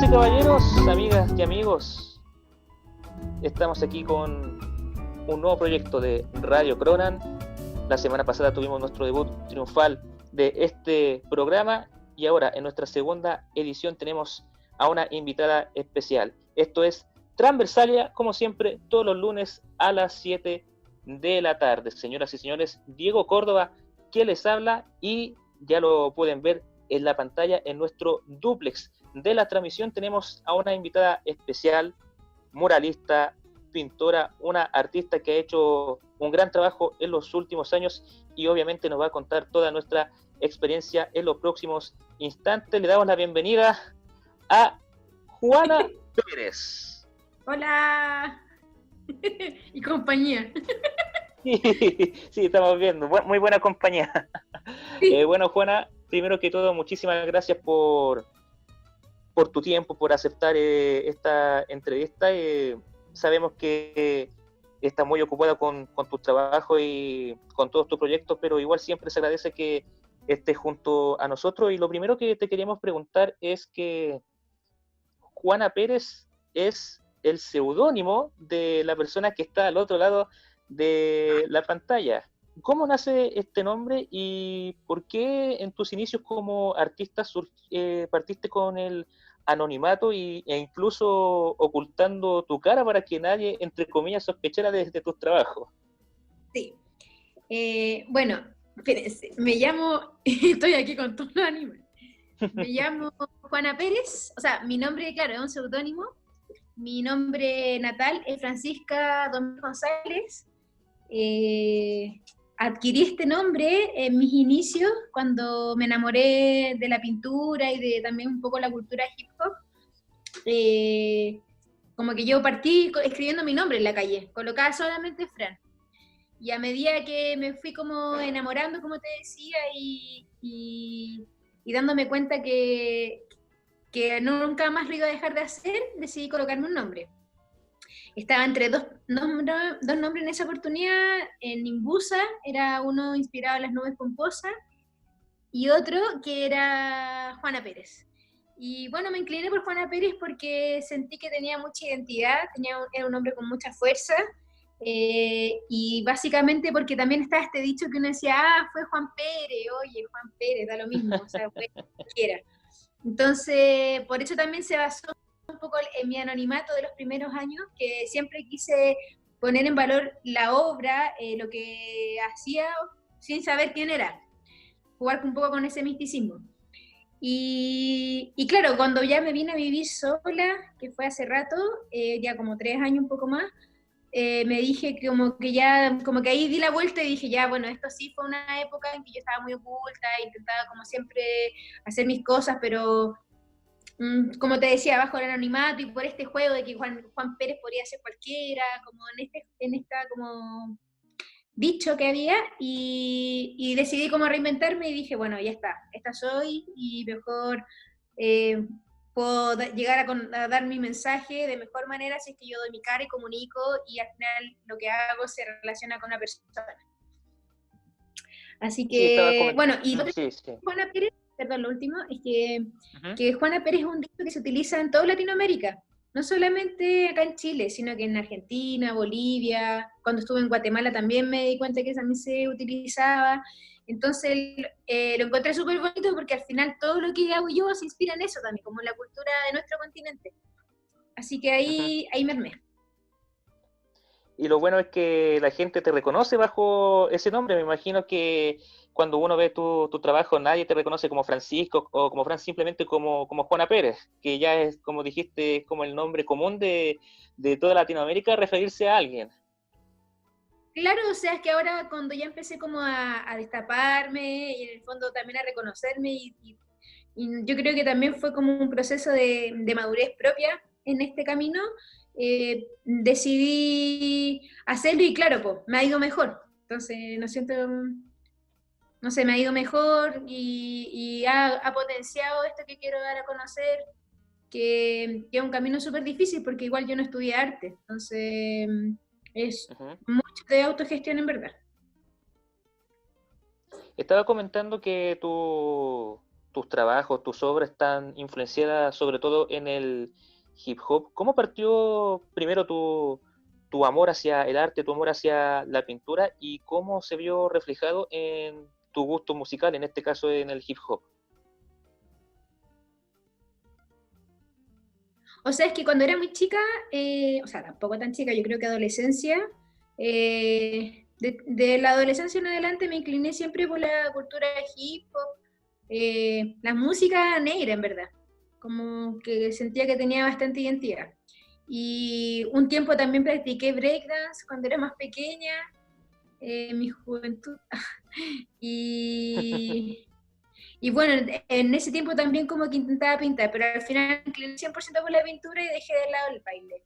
Damas y caballeros, amigas y amigos, estamos aquí con un nuevo proyecto de Radio Cronan. La semana pasada tuvimos nuestro debut triunfal de este programa y ahora en nuestra segunda edición tenemos a una invitada especial. Esto es Transversalia, como siempre, todos los lunes a las 7 de la tarde. Señoras y señores, Diego Córdoba, que les habla, y ya lo pueden ver en la pantalla en nuestro dúplex de la transmisión. Tenemos a una invitada especial, muralista, pintora, una artista que ha hecho un gran trabajo en los últimos años y obviamente nos va a contar toda nuestra experiencia en los próximos instantes. Le damos la bienvenida a Juana Pérez. Hola. Y compañía. Sí, estamos viendo. Muy buena compañía. Sí. Bueno, Juana, primero que todo, muchísimas gracias por tu tiempo, por aceptar esta entrevista. Sabemos que estás muy ocupada con tu trabajo y con todos tus proyectos, pero igual siempre se agradece que estés junto a nosotros. Y lo primero que te queríamos preguntar es que Juana Pérez es el seudónimo de la persona que está al otro lado de la pantalla. ¿Cómo nace este nombre y por qué en tus inicios como artista partiste con el anonimato e incluso ocultando tu cara para que nadie, entre comillas, sospechara de tus trabajos? Sí. Bueno, espérense, me llamo, estoy aquí con todo el anime. Me llamo Juana Pérez, o sea, mi nombre, claro, es un seudónimo. Mi nombre natal es Francisca Domínguez González. Adquirí este nombre en mis inicios cuando me enamoré de la pintura y de también un poco la cultura hip hop. Como que yo partí escribiendo mi nombre en la calle, colocaba solamente Fran. Y a medida que me fui como enamorando, como te decía, y dándome cuenta que nunca más lo iba a dejar de hacer, decidí colocarme un nombre. Estaba entre dos nombres en esa oportunidad. En Nimbusa era uno inspirado en las nubes pomposas y otro que era Juana Pérez. Y bueno, me incliné por Juana Pérez porque sentí que tenía mucha identidad, era un hombre con mucha fuerza, y básicamente porque también estaba este dicho que uno decía, fue Juan Pérez, oye, Juan Pérez, da lo mismo, o sea, fue cualquiera. Entonces, por eso también se basó un poco en mi anonimato de los primeros años, que siempre quise poner en valor la obra, lo que hacía sin saber quién era, jugar un poco con ese misticismo. Y claro, cuando ya me vine a vivir sola, que fue hace rato, ya como 3 años, un poco más, me dije como que ahí di la vuelta y dije, ya, bueno, esto sí fue una época en que yo estaba muy oculta, intentaba como siempre hacer mis cosas, pero como te decía, bajo el anonimato y por este juego de que Juan Pérez podría ser cualquiera, como en esta como dicho que había, y decidí como reinventarme y dije, bueno, ya está, esta soy y mejor puedo llegar a dar mi mensaje de mejor manera si es que yo doy mi cara y comunico y al final lo que hago se relaciona con una persona. Así Sí, estaba que, bueno, y lo que sí. Juana Pérez, perdón, lo último, es que Juana Pérez es un dicho que se utiliza en toda Latinoamérica, no solamente acá en Chile, sino que en Argentina, Bolivia, cuando estuve en Guatemala también me di cuenta que también se utilizaba. Entonces lo encontré súper bonito porque al final todo lo que hago yo se inspira en eso también, como en la cultura de nuestro continente. Así que ahí me armé. Y lo bueno es que la gente te reconoce bajo ese nombre. Me imagino que cuando uno ve tu trabajo, nadie te reconoce como Francisco o como Fran, simplemente como Juana Pérez, que ya es, como dijiste, como el nombre común de toda Latinoamérica, referirse a alguien. Claro, o sea, es que ahora cuando ya empecé como a destaparme y en el fondo también a reconocerme y yo creo que también fue como un proceso de madurez propia en este camino, decidí hacerlo y claro, pues me ha ido mejor. Entonces, no siento, no sé, me ha ido mejor y ha potenciado esto que quiero dar a conocer, que es un camino súper difícil porque igual yo no estudié arte. Entonces, es mucho de autogestión en verdad. Estaba comentando que tus trabajos, tus obras están influenciadas sobre todo en el hip hop. ¿Cómo partió primero tu amor hacia el arte, tu amor hacia la pintura y cómo se vio reflejado en tu gusto musical, en este caso en el hip hop? O sea, es que cuando era muy chica, o sea, tampoco tan chica, yo creo que adolescencia, de la adolescencia en adelante me incliné siempre por la cultura hip hop, la música negra en verdad, como que sentía que tenía bastante identidad. Y un tiempo también practiqué breakdance cuando era más pequeña, en mi juventud. Y, y bueno, en ese tiempo también como que intentaba pintar, pero al final me incliné 100% por la pintura y dejé de lado el baile.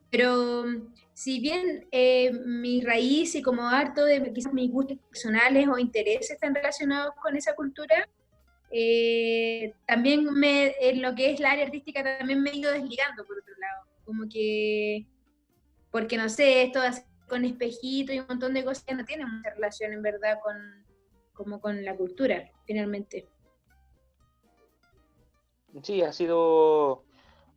Pero si bien mis raíces como harto de quizás mis gustos personales o intereses están relacionados con esa cultura, también en lo que es la área artística también me he ido desligando por otro lado. Como que, porque no sé, esto de hacer con espejito y un montón de cosas no tiene mucha relación en verdad como con la cultura, finalmente. Sí, ha sido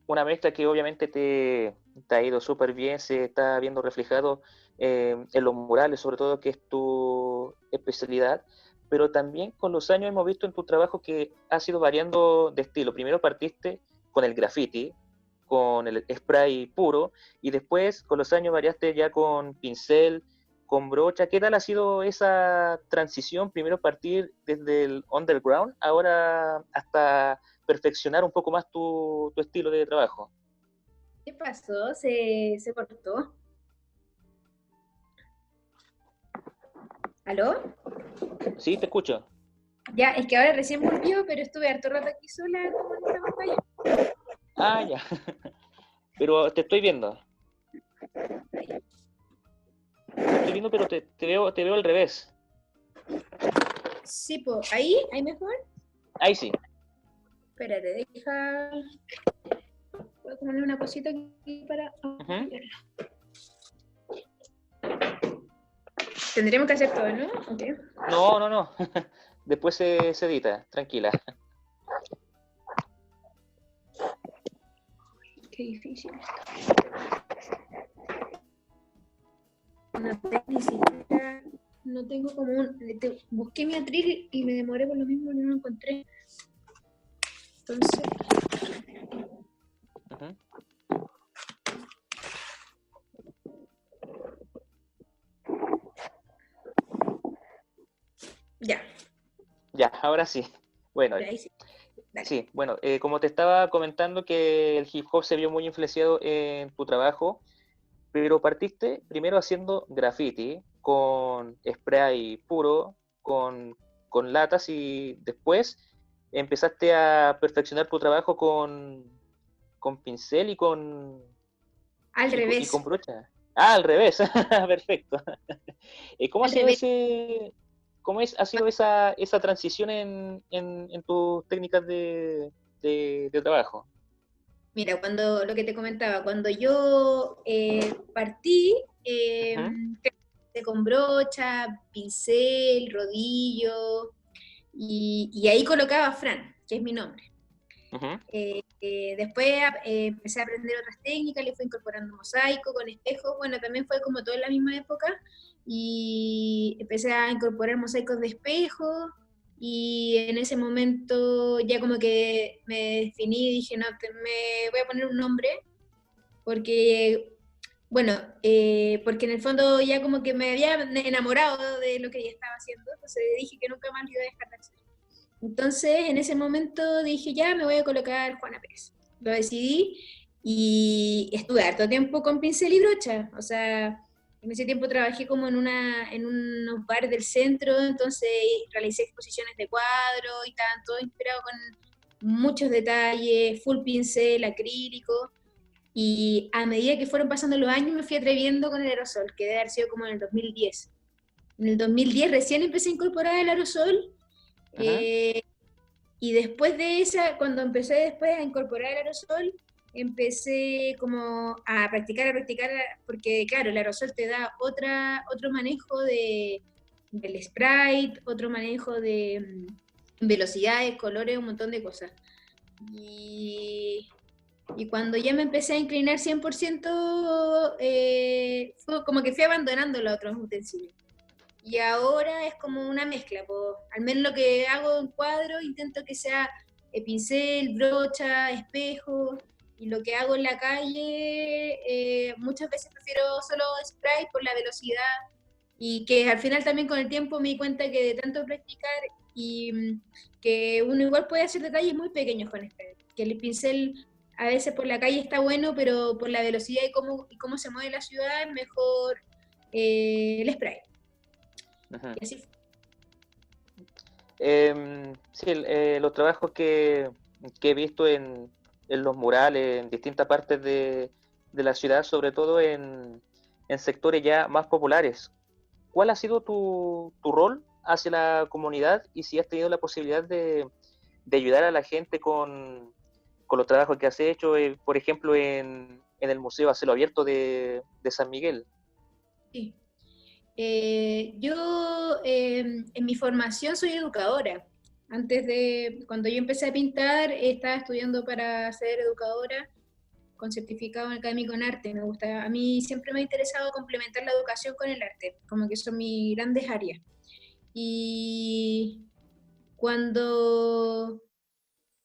una mezcla que obviamente te ha ido súper bien, se está viendo reflejado en los murales, sobre todo, que es tu especialidad, pero también con los años hemos visto en tu trabajo que has ido variando de estilo. Primero partiste con el graffiti, con el spray puro, y después con los años variaste ya con pincel, con brocha. ¿Qué tal ha sido esa transición? Primero partir desde el underground, ahora hasta perfeccionar un poco más tu estilo de trabajo. ¿Qué pasó? ¿Se cortó? ¿Aló? Sí, te escucho. Ya, es que ahora recién volvió, pero estuve harto rato aquí sola como en esta pantalla. Ah, ya. Pero te estoy viendo. Te estoy viendo, pero te veo al revés. Sí, pues, ahí mejor. Ahí sí. Espérate, deja. Voy a ponerle una cosita aquí para. Ujú. Tendríamos que hacer todo, ¿no? Ok. No, no, no. Después se edita, tranquila. Qué difícil esto. No tengo ni siquiera. No tengo como un. Busqué mi atril y me demoré por lo mismo y no lo encontré. Entonces. Ujú. Ya. Ya, ahora sí. Bueno, Ahí sí. Dale. sí, bueno, como te estaba comentando que el hip hop se vio muy influenciado en tu trabajo, pero partiste primero haciendo graffiti con spray puro, con latas y después empezaste a perfeccionar tu trabajo con pincel Al y con revés. brocha. Ah, al revés, perfecto. ¿Cómo ha Al sido revés. ha sido esa transición en tus técnicas de trabajo? Mira, cuando lo que te comentaba, cuando yo partí, Ujú, con brocha, pincel, rodillo, y ahí colocaba Fran, que es mi nombre. ujú. Después empecé a aprender otras técnicas, le fui incorporando mosaico con espejos, bueno, también fue como todo en la misma época, y empecé a incorporar mosaicos de espejo, y en ese momento ya como que me definí y dije, no, me voy a poner un nombre, porque, bueno, porque en el fondo ya como que me había enamorado de lo que ya estaba haciendo, entonces dije que nunca más lo iba a dejar de hacer. Entonces, en ese momento dije, ya me voy a colocar Juana Pérez. Lo decidí y estuve harto tiempo con pincel y brocha. O sea, en ese tiempo trabajé como en unos bares del centro, entonces realicé exposiciones de cuadros y estaban todo inspirado con muchos detalles, full pincel, acrílico. Y a medida que fueron pasando los años me fui atreviendo con el aerosol, que debe haber sido como en el 2010. En el 2010 recién empecé a incorporar el aerosol. Ujú. eh, y después de esa, cuando empecé después a incorporar el aerosol, empecé como a practicar, porque claro, el aerosol te da otro manejo del sprite, otro manejo velocidades, colores, un montón de cosas. Y, y cuando ya me empecé a inclinar 100%, fue como que fui abandonando los otros utensilios. Y ahora es como una mezcla, pues, al menos lo que hago en cuadro intento que sea pincel, brocha, espejo, y lo que hago en la calle muchas veces prefiero solo spray por la velocidad, y que al final también con el tiempo me di cuenta que de tanto practicar y que uno igual puede hacer detalles muy pequeños con spray, que el pincel a veces por la calle está bueno, pero por la velocidad y cómo se mueve la ciudad es mejor el spray. Ujú. Y así. Sí, los trabajos que he visto en los murales, en distintas partes de la ciudad, sobre todo en sectores ya más populares. ¿Cuál ha sido tu rol hacia la comunidad y si has tenido la posibilidad de ayudar a la gente con los trabajos que has hecho, por ejemplo, en el Museo a Cielo Abierto de San Miguel? Sí. Yo en mi formación soy educadora. Cuando yo empecé a pintar, estaba estudiando para ser educadora con certificado académico en arte. A mí siempre me ha interesado complementar la educación con el arte, como que son mis grandes áreas. Y cuando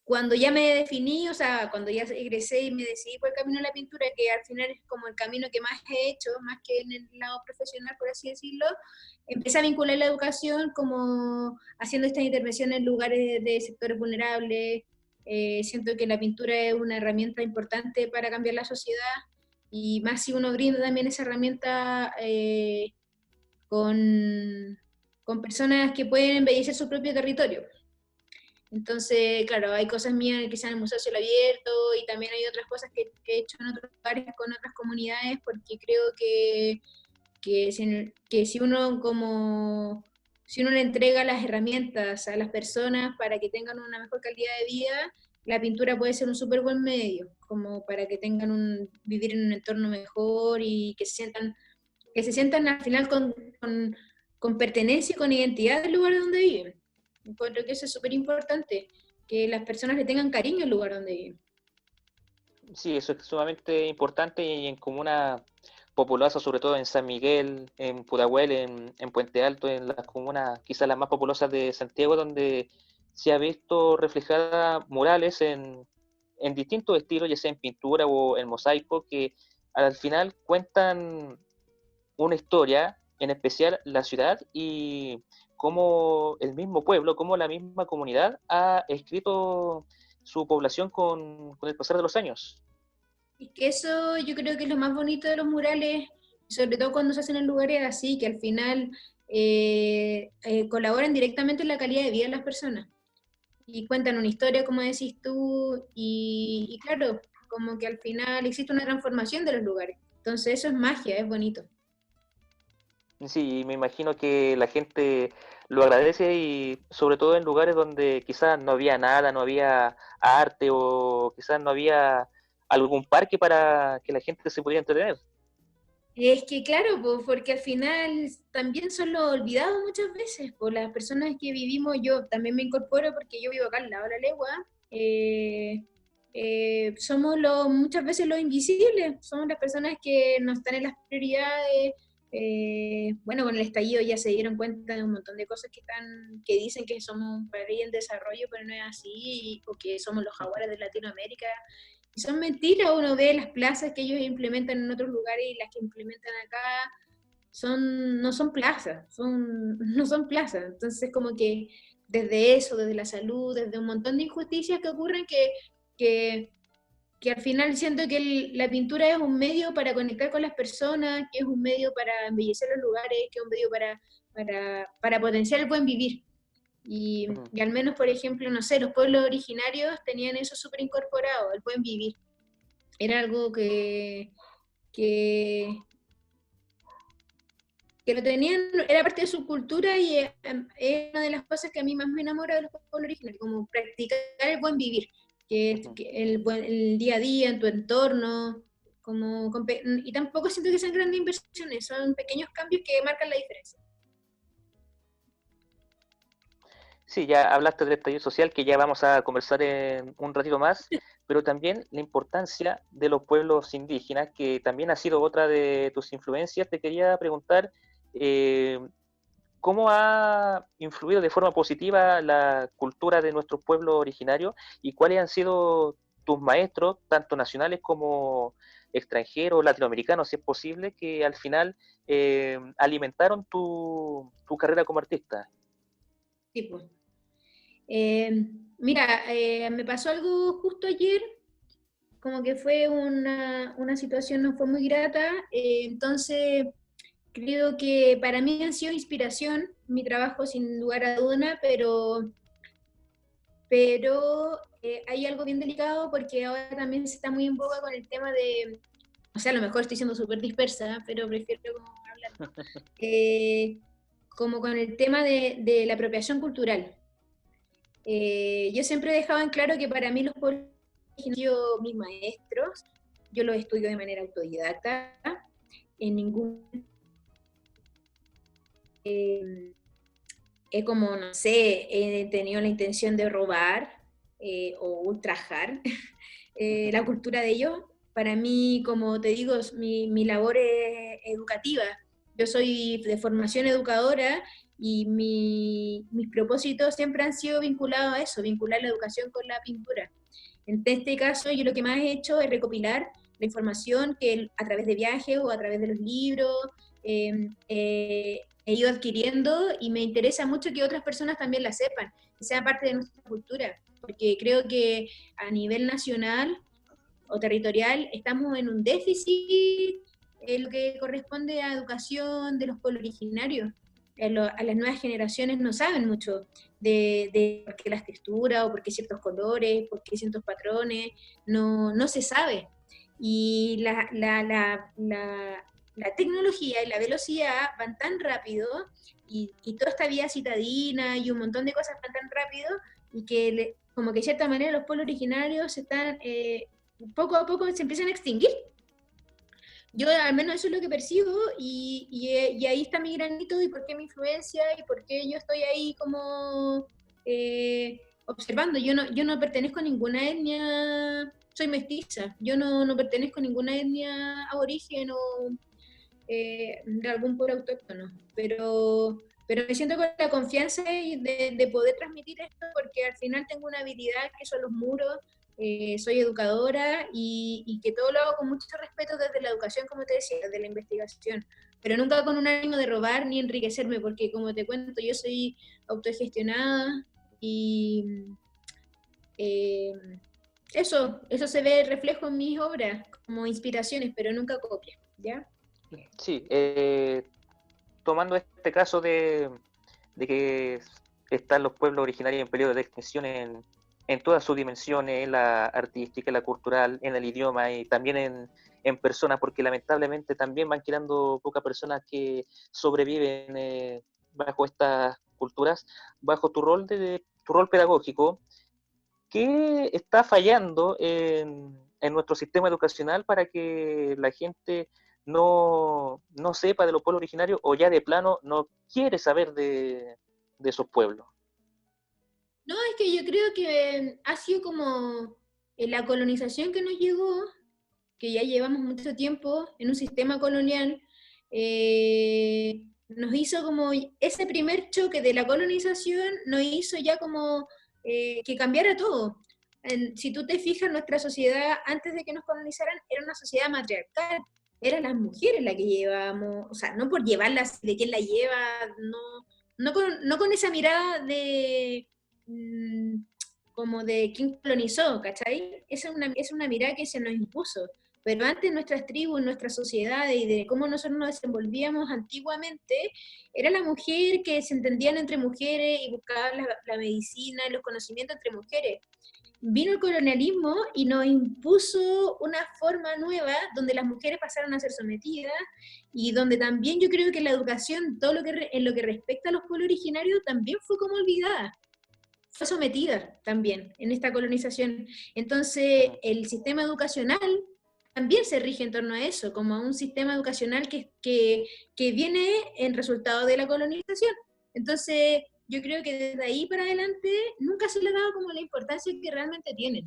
cuando ya me definí, o sea, cuando ya egresé y me decidí por el camino de la pintura, que al final es como el camino que más he hecho, más que en el lado profesional, por así decirlo, empecé a vincular la educación como haciendo estas intervenciones en lugares de sectores vulnerables. Siento que la pintura es una herramienta importante para cambiar la sociedad, y más si uno brinda también esa herramienta con, con personas que pueden embellecer su propio territorio. Entonces, claro, hay cosas mías que sean en el Museo Cielo Abierto, y también hay otras cosas que he hecho en otros lugares con otras comunidades, porque creo que si uno le entrega las herramientas a las personas para que tengan una mejor calidad de vida, la pintura puede ser un súper buen medio, como para que tengan vivir en un entorno mejor y que se sientan al final con pertenencia y con identidad del lugar donde viven. Encuentro que eso es súper importante, que las personas le tengan cariño al lugar donde viven. Sí, eso es sumamente importante y en comunas populosas, sobre todo en San Miguel, en Pudahuel, en Puente Alto, en las comunas quizás las más populosas de Santiago, donde se ha visto reflejadas murales en distintos estilos, ya sea en pintura o en mosaico, que al final cuentan una historia, en especial la ciudad y cómo el mismo pueblo, cómo la misma comunidad ha escrito su población con el pasar de los años. Y que eso yo creo que es lo más bonito de los murales, sobre todo cuando se hacen en lugares así, que al final colaboran directamente en la calidad de vida de las personas. Y cuentan una historia, como decís tú, y claro, como que al final existe una transformación de los lugares. Entonces eso es magia, es bonito. Sí, me imagino que la gente lo agradece y sobre todo en lugares donde quizás no había nada, no había arte o quizás no había algún parque para que la gente se pudiera entretener. Es que claro, porque al final también son los olvidados muchas veces, por las personas que vivimos. Yo también me incorporo porque yo vivo acá al lado de la legua. eh, Somos muchas veces los invisibles, somos las personas que no están en las prioridades. Bueno, con el estallido ya se dieron cuenta de un montón de cosas que dicen que somos un país en desarrollo, pero no es así, o que somos los jaguares de Latinoamérica. Y son mentiras. Uno ve las plazas que ellos implementan en otros lugares y las que implementan acá no son plazas, no son plazas. Entonces, como que desde eso, desde la salud, desde un montón de injusticias que ocurren, que, que al final siento que la pintura es un medio para conectar con las personas, que es un medio para embellecer los lugares, que es un medio para potenciar el buen vivir. Ujú. Y al menos, por ejemplo, no sé, los pueblos originarios tenían eso súper incorporado, el buen vivir. Era algo que, que lo tenían, era parte de su cultura, y es una de las cosas que a mí más me enamora de los pueblos originarios, como practicar el buen vivir, Ujú. el día a día, en tu entorno, y tampoco siento que sean grandes inversiones, son pequeños cambios que marcan la diferencia. Sí, ya hablaste del estallido social, que ya vamos a conversar en un ratito más, pero también la importancia de los pueblos indígenas, que también ha sido otra de tus influencias. Te quería preguntar, eh, ¿cómo ha influido de forma positiva la cultura de nuestros pueblos originarios y cuáles han sido tus maestros, tanto nacionales como extranjeros, latinoamericanos, si es posible, que al final alimentaron tu carrera como artista? Tipo. Mira, me pasó algo justo ayer, como que fue una situación no fue muy grata, entonces creo que para mí ha sido inspiración mi trabajo sin lugar a duda, pero hay algo bien delicado porque ahora también se está muy en boga con el tema de, o sea, a lo mejor estoy siendo súper dispersa, pero prefiero como hablar, como con el tema de la apropiación cultural. Yo siempre he dejado en claro que para mí los pueblos originarios, mis maestros, yo los estudio de manera autodidacta, en ningún... he como, no sé, he tenido la intención de robar o ultrajar la cultura de ellos. Para mí, como te digo, mi labor es educativa. Yo soy de formación educadora y mis propósitos siempre han sido vinculados a eso, vincular la educación con la pintura. En este caso, yo lo que más he hecho es recopilar la información que a través de viajes o a través de los libros he ido adquiriendo y me interesa mucho que otras personas también la sepan, que sea parte de nuestra cultura, porque creo que a nivel nacional o territorial estamos en un déficit en lo que corresponde a educación de los pueblos originarios. A las nuevas generaciones no saben mucho de por qué las texturas o por qué ciertos colores, por qué ciertos patrones, no se sabe. Y la tecnología y la velocidad van tan rápido y toda esta vida citadina y un montón de cosas van tan rápido y que como que de cierta manera los pueblos originarios están poco a poco se empiezan a extinguir. Yo al menos eso es lo que percibo y ahí está mi granito y por qué mi influencia y por qué yo estoy ahí como observando. Yo no pertenezco a ninguna etnia, soy mestiza, yo no pertenezco a ninguna etnia aborigen o de algún pueblo autóctono, pero me siento con la confianza de poder transmitir esto porque al final tengo una habilidad que son los muros, soy educadora y que todo lo hago con mucho respeto desde la educación, como te decía, desde la investigación, pero nunca con un ánimo de robar ni enriquecerme, porque como te cuento, yo soy autogestionada y eh, eso se ve reflejo en mis obras como inspiraciones, pero nunca copia, ¿ya? Sí, tomando este caso de que están los pueblos originarios en periodo de extinción en todas sus dimensiones, en la artística, en la cultural, en el idioma y también en personas, porque lamentablemente también van quedando pocas personas que sobreviven bajo estas culturas, bajo tu rol pedagógico. ¿Qué está fallando en nuestro sistema educacional para que la gente no sepa de los pueblos originarios o ya de plano no quiere saber de esos pueblos? No, es que yo creo que ha sido como la colonización que nos llegó, que ya llevamos mucho tiempo en un sistema colonial, nos hizo como ese primer choque de la colonización, nos hizo ya como que cambiara todo. Si tú te fijas, nuestra sociedad antes de que nos colonizaran era una sociedad matriarcal, eran las mujeres las que llevábamos, o sea, no por llevarlas, de quién la lleva, no con esa mirada de como de quién colonizó, ¿cachai? Esa es una mirada que se nos impuso. Pero antes nuestras tribus, nuestras sociedades y de cómo nosotros nos desenvolvíamos antiguamente, era la mujer que se entendían entre mujeres y buscaban la medicina y los conocimientos entre mujeres. Vino el colonialismo y nos impuso una forma nueva donde las mujeres pasaron a ser sometidas y donde también yo creo que la educación, todo lo que en lo que respecta a los pueblos originarios, también fue como olvidada, fue sometida también en esta colonización. Entonces, el sistema educacional también se rige en torno a eso, como un sistema educacional que viene en resultado de la colonización. Entonces, yo creo que desde ahí para adelante nunca se le ha dado como la importancia que realmente tienen.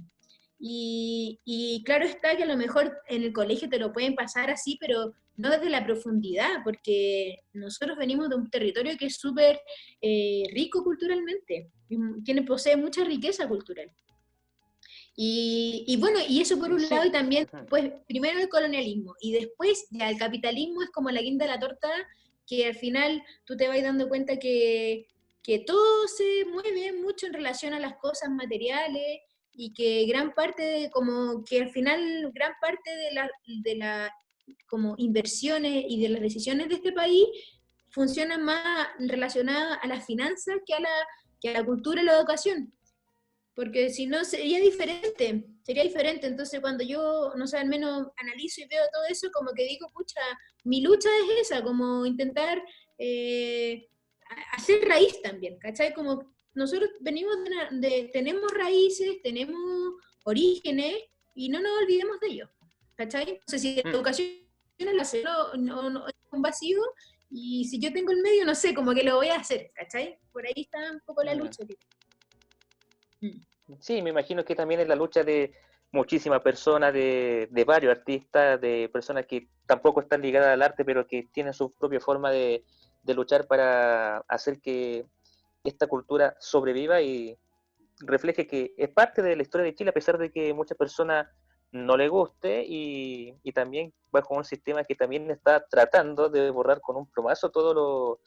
Y claro está que a lo mejor en el colegio te lo pueden pasar así, pero no desde la profundidad, porque nosotros venimos de un territorio que es súper rico culturalmente, posee mucha riqueza cultural. Y bueno, y eso por un lado, Sí. y también, Ujú. pues, primero el colonialismo, y después ya el capitalismo es como la guinda de la torta, que al final tú te vas dando cuenta que todo se mueve mucho en relación a las cosas materiales, y que gran parte como que al final, gran parte de la como inversiones y de las decisiones de este país funcionan más relacionadas a las finanzas que a la cultura y la educación, porque si no sería diferente. Entonces cuando yo, no sé, al menos analizo y veo todo eso, como que digo, pucha, mi lucha es esa, como intentar hacer raíz también, ¿cachai? Como nosotros venimos tenemos raíces, tenemos orígenes, y no nos olvidemos de ellos, ¿cachai? No sé si la Mm. educación no lo hace, no, es un vacío, y si yo tengo el medio, no sé, como que lo voy a hacer, ¿cachai? Por ahí está un poco la Mm. lucha. Mm. Sí, me imagino que también es la lucha de muchísimas personas, de varios artistas, de personas que tampoco están ligadas al arte, pero que tienen su propia forma de luchar para hacer que esta cultura sobreviva y refleje que es parte de la historia de Chile, a pesar de que muchas personas no le guste y también bajo un sistema que también está tratando de borrar con un plomazo todo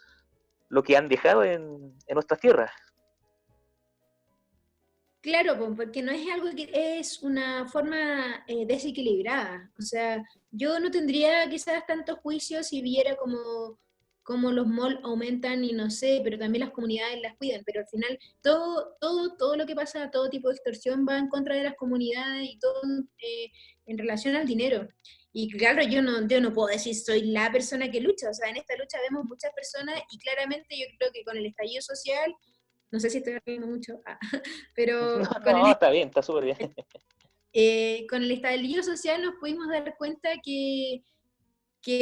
lo que han dejado en nuestras tierras. Claro, porque no es algo que es una forma desequilibrada. O sea, yo no tendría quizás tantos juicios si viera como los malls aumentan y no sé, pero también las comunidades las cuidan. Pero al final todo lo que pasa, todo tipo de extorsión va en contra de las comunidades y todo en relación al dinero. Y claro, yo no puedo decir soy la persona que lucha. O sea, en esta lucha vemos muchas personas, y claramente yo creo que con el estallido social, no sé si estoy hablando mucho, No, pero no, está bien, está súper bien. con el estallido social nos pudimos dar cuenta que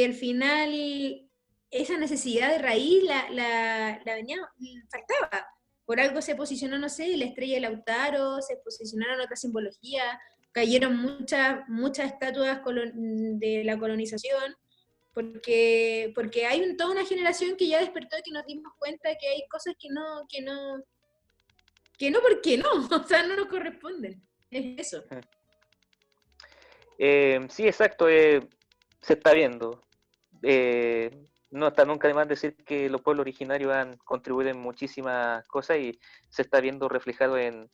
al final esa necesidad de raíz la venía, faltaba. Por algo se posicionó, no sé, la estrella de Lautaro, se posicionaron otras simbologías, cayeron muchas estatuas de la colonización, porque hay toda una generación que ya despertó y que nos dimos cuenta que hay cosas que no, porque no, o sea, no nos corresponden. Es eso. Sí, exacto, se está viendo. Eh, no está nunca de más decir que los pueblos originarios han contribuido en muchísimas cosas y se está viendo reflejado en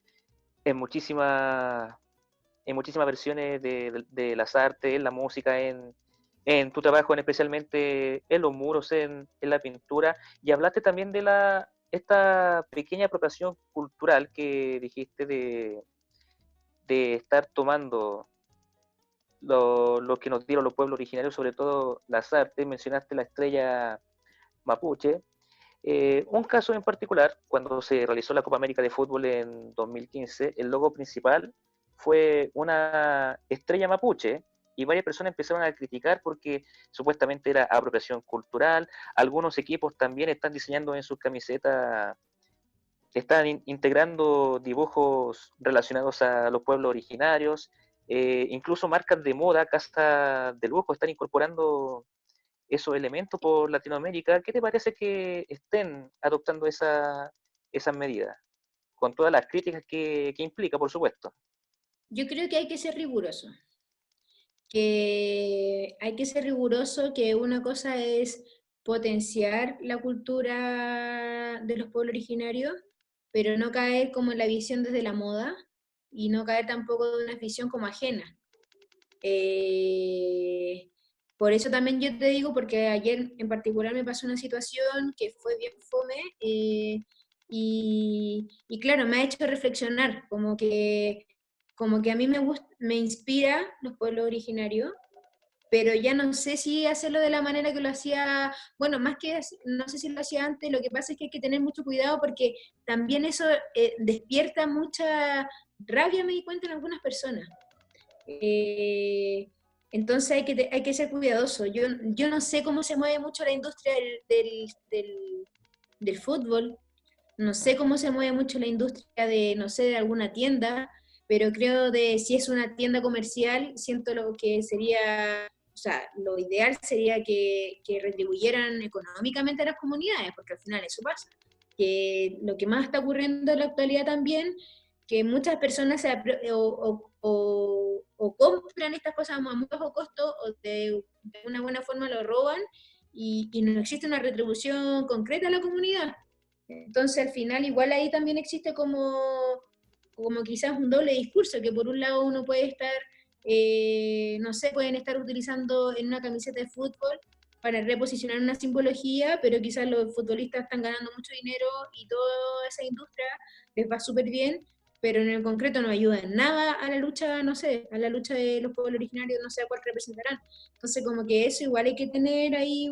muchísimas versiones de las artes, en la música, en tu trabajo, especialmente en los muros, en la pintura. Y hablaste también de esta pequeña apropiación cultural que dijiste de estar tomando lo que nos dieron los pueblos originarios, sobre todo las artes. Mencionaste la estrella mapuche. Un caso en particular, cuando se realizó la Copa América de Fútbol en 2015, el logo principal fue una estrella mapuche y varias personas empezaron a criticar porque supuestamente era apropiación cultural. Algunos equipos también están diseñando en sus camisetas, están integrando dibujos relacionados a los pueblos originarios. Incluso marcas de moda, casas de lujo están incorporando esos elementos por Latinoamérica. ¿Qué te parece que estén adoptando esas medidas? Con todas las críticas que implica, por supuesto. Yo creo que hay que ser riguroso. Que hay que ser riguroso, que una cosa es potenciar la cultura de los pueblos originarios, pero no caer como en la visión desde la moda, y no caer tampoco de una visión como ajena. Eh, por eso también yo te digo, porque ayer en particular me pasó una situación que fue bien fome, y claro, me ha hecho reflexionar, como que a mí me inspira los pueblos originarios, pero ya no sé si hacerlo de la manera que lo hacía, bueno, más que, no sé si lo hacía antes. Lo que pasa es que hay que tener mucho cuidado, porque también eso despierta mucha rabia, me di cuenta, en algunas personas. Eh, entonces hay que ser cuidadoso. Yo no sé cómo se mueve mucho la industria del fútbol, no sé cómo se mueve mucho la industria de, no sé, de alguna tienda, pero creo de si es una tienda comercial, siento lo que sería, o sea, lo ideal sería que retribuyeran económicamente a las comunidades, porque al final eso pasa. Que lo que más está ocurriendo en la actualidad también, que muchas personas o compran estas cosas a muy bajo costo o de una buena forma lo roban y no existe una retribución concreta a la comunidad. Entonces al final igual ahí también existe como quizás un doble discurso, que por un lado uno puede estar, no sé, pueden estar utilizando en una camiseta de fútbol para reposicionar una simbología, pero quizás los futbolistas están ganando mucho dinero y toda esa industria les va súper bien, pero en el concreto no ayuda en nada a la lucha, no sé, a la lucha de los pueblos originarios, no sé a cuál representarán. Entonces como que eso igual hay que tener ahí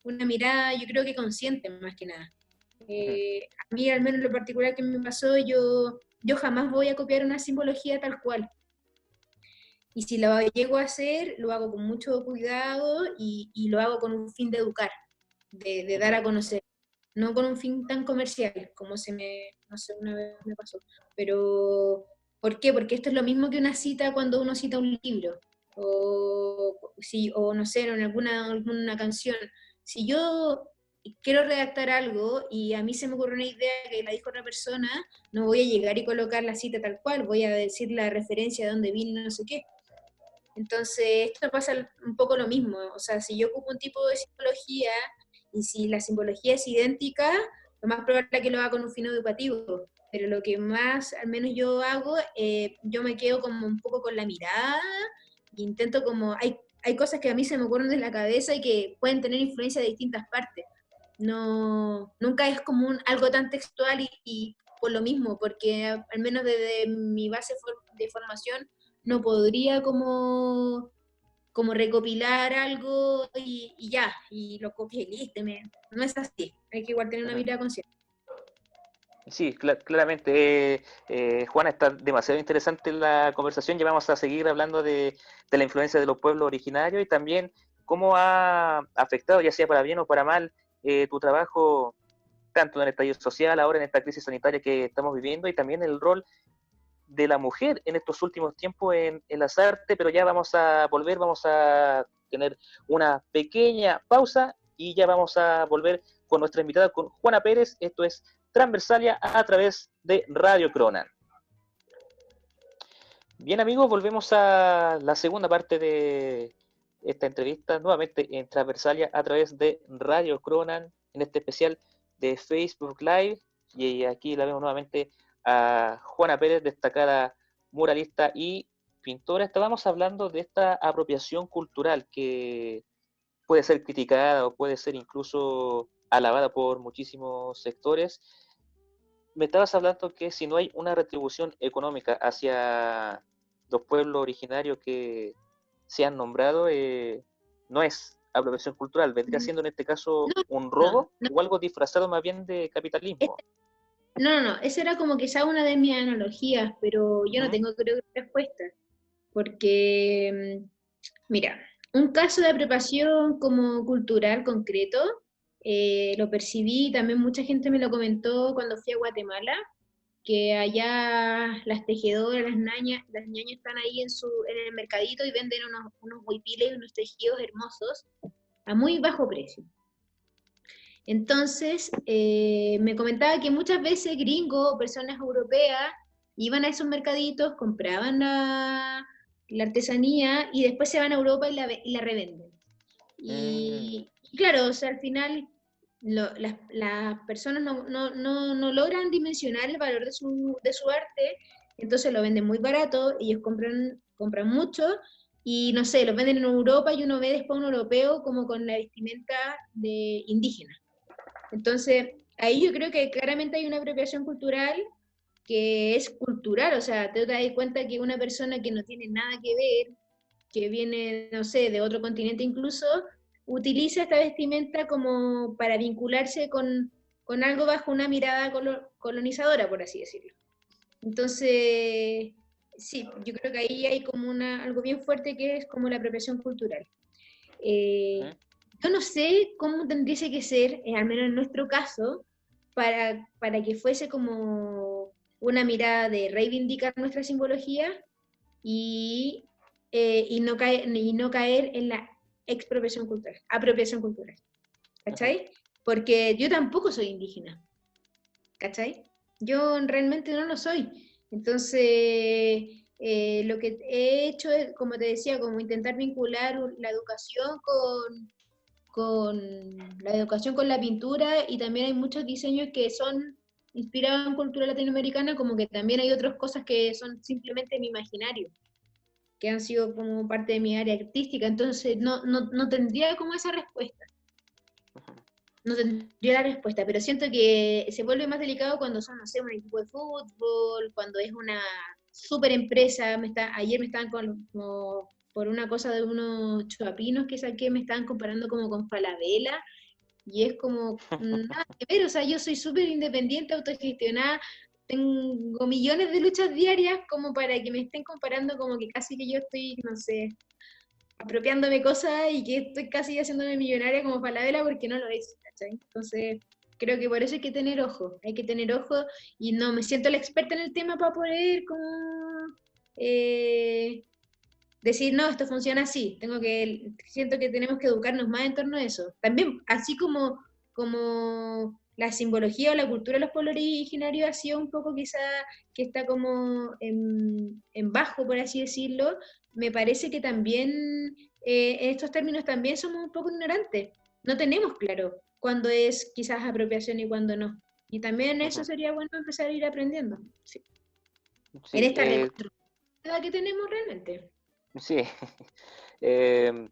una mirada, yo creo que consciente más que nada. Ujú. A mí, al menos en lo particular que me pasó, yo jamás voy a copiar una simbología tal cual. Y si lo llego a hacer, lo hago con mucho cuidado y lo hago con un fin de educar, de dar Ujú. a conocer, no con un fin tan comercial como no sé, una vez me pasó. Pero, ¿por qué? Porque esto es lo mismo que una cita cuando uno cita un libro, o no sé, en alguna canción. Si yo quiero redactar algo y a mí se me ocurre una idea que la dijo otra persona, no voy a llegar y colocar la cita tal cual, voy a decir la referencia de dónde vino, no sé qué. Entonces, esto pasa un poco lo mismo. O sea, si yo ocupo un tipo de simbología y si la simbología es idéntica, lo más probable es que lo haga con un fin educativo. Pero lo que más, al menos yo hago, yo me quedo como un poco con la mirada e intento como, hay cosas que a mí se me ocurren desde la cabeza y que pueden tener influencia de distintas partes. No, nunca es como algo tan textual y por lo mismo, porque al menos desde mi base de formación no podría como recopilar algo y ya, y lo copié y listo. No es así, hay que igual tener una Ujú. mirada consciente. Sí, claramente, Juana, está demasiado interesante la conversación. Ya vamos a seguir hablando de la influencia de los pueblos originarios y también cómo ha afectado, ya sea para bien o para mal, tu trabajo, tanto en el estallido social, ahora en esta crisis sanitaria que estamos viviendo, y también el rol de la mujer en estos últimos tiempos en las artes. Pero ya vamos a volver, vamos a tener una pequeña pausa y ya vamos a volver con nuestra invitada, con Juana Pérez. Esto es Transversalia a través de Radio Cronan. Bien, amigos, volvemos a la segunda parte de esta entrevista, nuevamente en Transversalia a través de Radio Cronan, en este especial de Facebook Live. Y aquí la vemos nuevamente a Juana Pérez, destacada muralista y pintora. Estábamos hablando de esta apropiación cultural que puede ser criticada o puede ser incluso alabada por muchísimos sectores. Me estabas hablando que si no hay una retribución económica hacia los pueblos originarios que se han nombrado, no es apropiación cultural, vendría siendo en este caso No, un no, robo no, o algo disfrazado más bien de capitalismo. no, esa era como quizá una de mis analogías, pero yo no ¿Mm? tengo creo que respuesta, porque, mira, un caso de apropiación como cultural concreto, lo percibí, también mucha gente me lo comentó cuando fui a Guatemala, que allá las tejedoras, las ñañas están ahí en el mercadito y venden unos huipiles y unos tejidos hermosos a muy bajo precio. Entonces, me comentaba que muchas veces gringos o personas europeas iban a esos mercaditos, compraban la artesanía y después se van a Europa y la revenden. Mm. Y claro, o sea, al final las personas no logran dimensionar el valor de su arte, entonces lo venden muy barato, ellos compran mucho y no sé, los venden en Europa y uno ve después un europeo como con la vestimenta de indígena. Entonces, ahí yo creo que claramente hay una apropiación cultural que es cultural, o sea, te das cuenta que una persona que no tiene nada que ver, que viene, no sé, de otro continente incluso, utiliza esta vestimenta como para vincularse con algo bajo una mirada colonizadora, por así decirlo. Entonces, sí, yo creo que ahí hay como algo bien fuerte que es como la apropiación cultural. Eh, ¿Mm? yo no sé cómo tendría que ser, al menos en nuestro caso, para que fuese como una mirada de reivindicar nuestra simbología y no caer en la apropiación cultural, ¿cachai? Porque yo tampoco soy indígena, ¿cachai? Yo realmente no lo soy. Entonces, lo que he hecho es, como te decía, como intentar vincular la educación con la pintura, y también hay muchos diseños que son inspirados en cultura latinoamericana, como que también hay otras cosas que son simplemente mi imaginario, que han sido como parte de mi área artística. Entonces no tendría como esa respuesta, no tendría la respuesta, pero siento que se vuelve más delicado cuando son, no sé, un equipo de fútbol, cuando es una super empresa. Ayer me estaban como por una cosa de unos chupapinos que saqué, me estaban comparando como con Falabella, y es como, nada que ver. O sea, yo soy súper independiente, autogestionada, tengo millones de luchas diarias como para que me estén comparando como que casi que yo estoy, no sé, apropiándome cosas y que estoy casi haciéndome millonaria como Falabella, porque no lo es, ¿cachai? Entonces, creo que por eso hay que tener ojo, y no me siento la experta en el tema para poder como eh, decir, no, esto funciona así. Siento que tenemos que educarnos más en torno a eso. También, así como la simbología o la cultura de los pueblos originarios ha sido un poco quizá que está como en bajo, por así decirlo, me parece que también en estos términos también somos un poco ignorantes. No tenemos claro cuándo es quizás apropiación y cuándo no. Y también eso sería bueno empezar a ir aprendiendo. Sí. En Sí, esta retrospectiva que tenemos realmente. sí.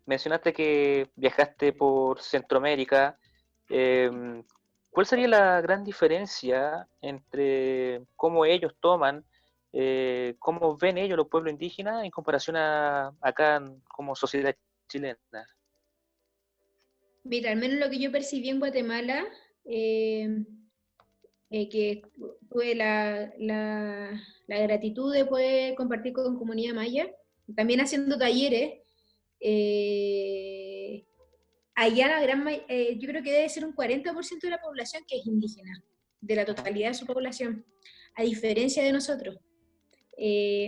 Mencionaste que viajaste por Centroamérica. ¿Cuál sería la gran diferencia entre cómo ellos toman, cómo ven ellos los pueblos indígenas en comparación a acá como sociedad chilena? Mira, al menos lo que yo percibí en Guatemala, que tuve la gratitud de poder compartir con comunidad maya, también haciendo talleres. eh, Allá yo creo que debe ser un 40% de la población que es indígena, de la Ujú. totalidad de su población, a diferencia de nosotros.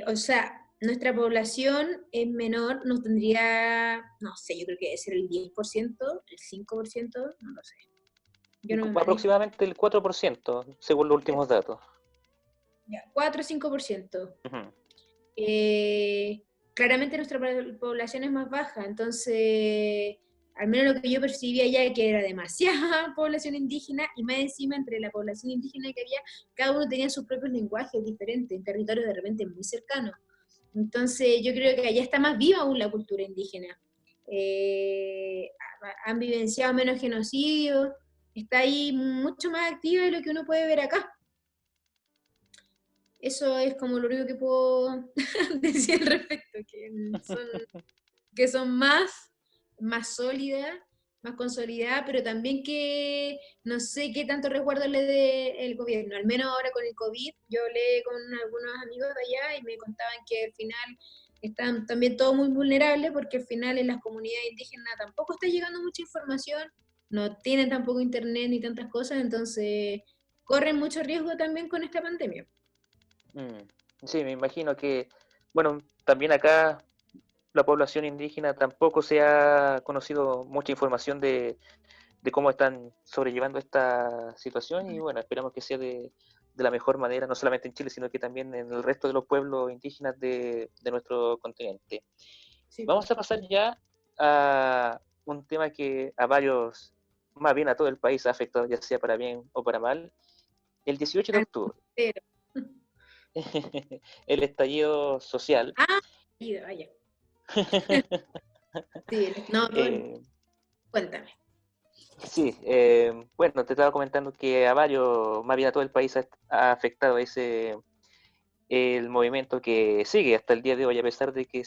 O sea, nuestra población es menor, nos tendría, no sé, yo creo que debe ser el 10%, el 5%, no lo sé. Yo no me manejo. Aproximadamente el 4%, según los últimos datos. Ya, 4 o 5%. Ujú. Eh, Claramente nuestra población es más baja, entonces, al menos lo que yo percibía ya, que era demasiada población indígena, y más encima entre la población indígena que había, cada uno tenía sus propios lenguajes diferentes, en territorios de repente muy cercanos. Entonces yo creo que allá está más viva aún la cultura indígena. Eh, Han vivenciado menos genocidios, está ahí mucho más activa de lo que uno puede ver acá. Eso es como lo único que puedo decir al respecto, que son más sólidas, más consolidadas, pero también que no sé qué tanto resguardo le dé el gobierno. Al menos ahora con el COVID, yo hablé con algunos amigos de allá y me contaban que al final están también todos muy vulnerables, porque al final en las comunidades indígenas tampoco está llegando mucha información, no tienen tampoco internet ni tantas cosas, entonces corren mucho riesgo también con esta pandemia. Mm. Sí, me imagino que, bueno, también acá la población indígena tampoco se ha conocido mucha información de cómo están sobrellevando esta situación y bueno, esperamos que sea de la mejor manera, no solamente en Chile, sino que también en el resto de los pueblos indígenas de nuestro continente. Sí, Vamos a pasar ya a un tema que a varios, más bien a todo el país ha afectado, ya sea para bien o para mal. El 18 de al octubre, cero. el estallido social. Ah, sí, vaya. Sí, no, eh, cuéntame. Sí, bueno, te estaba comentando que a varios, más bien a todo el país ha afectado el movimiento que sigue hasta el día de hoy, a pesar de que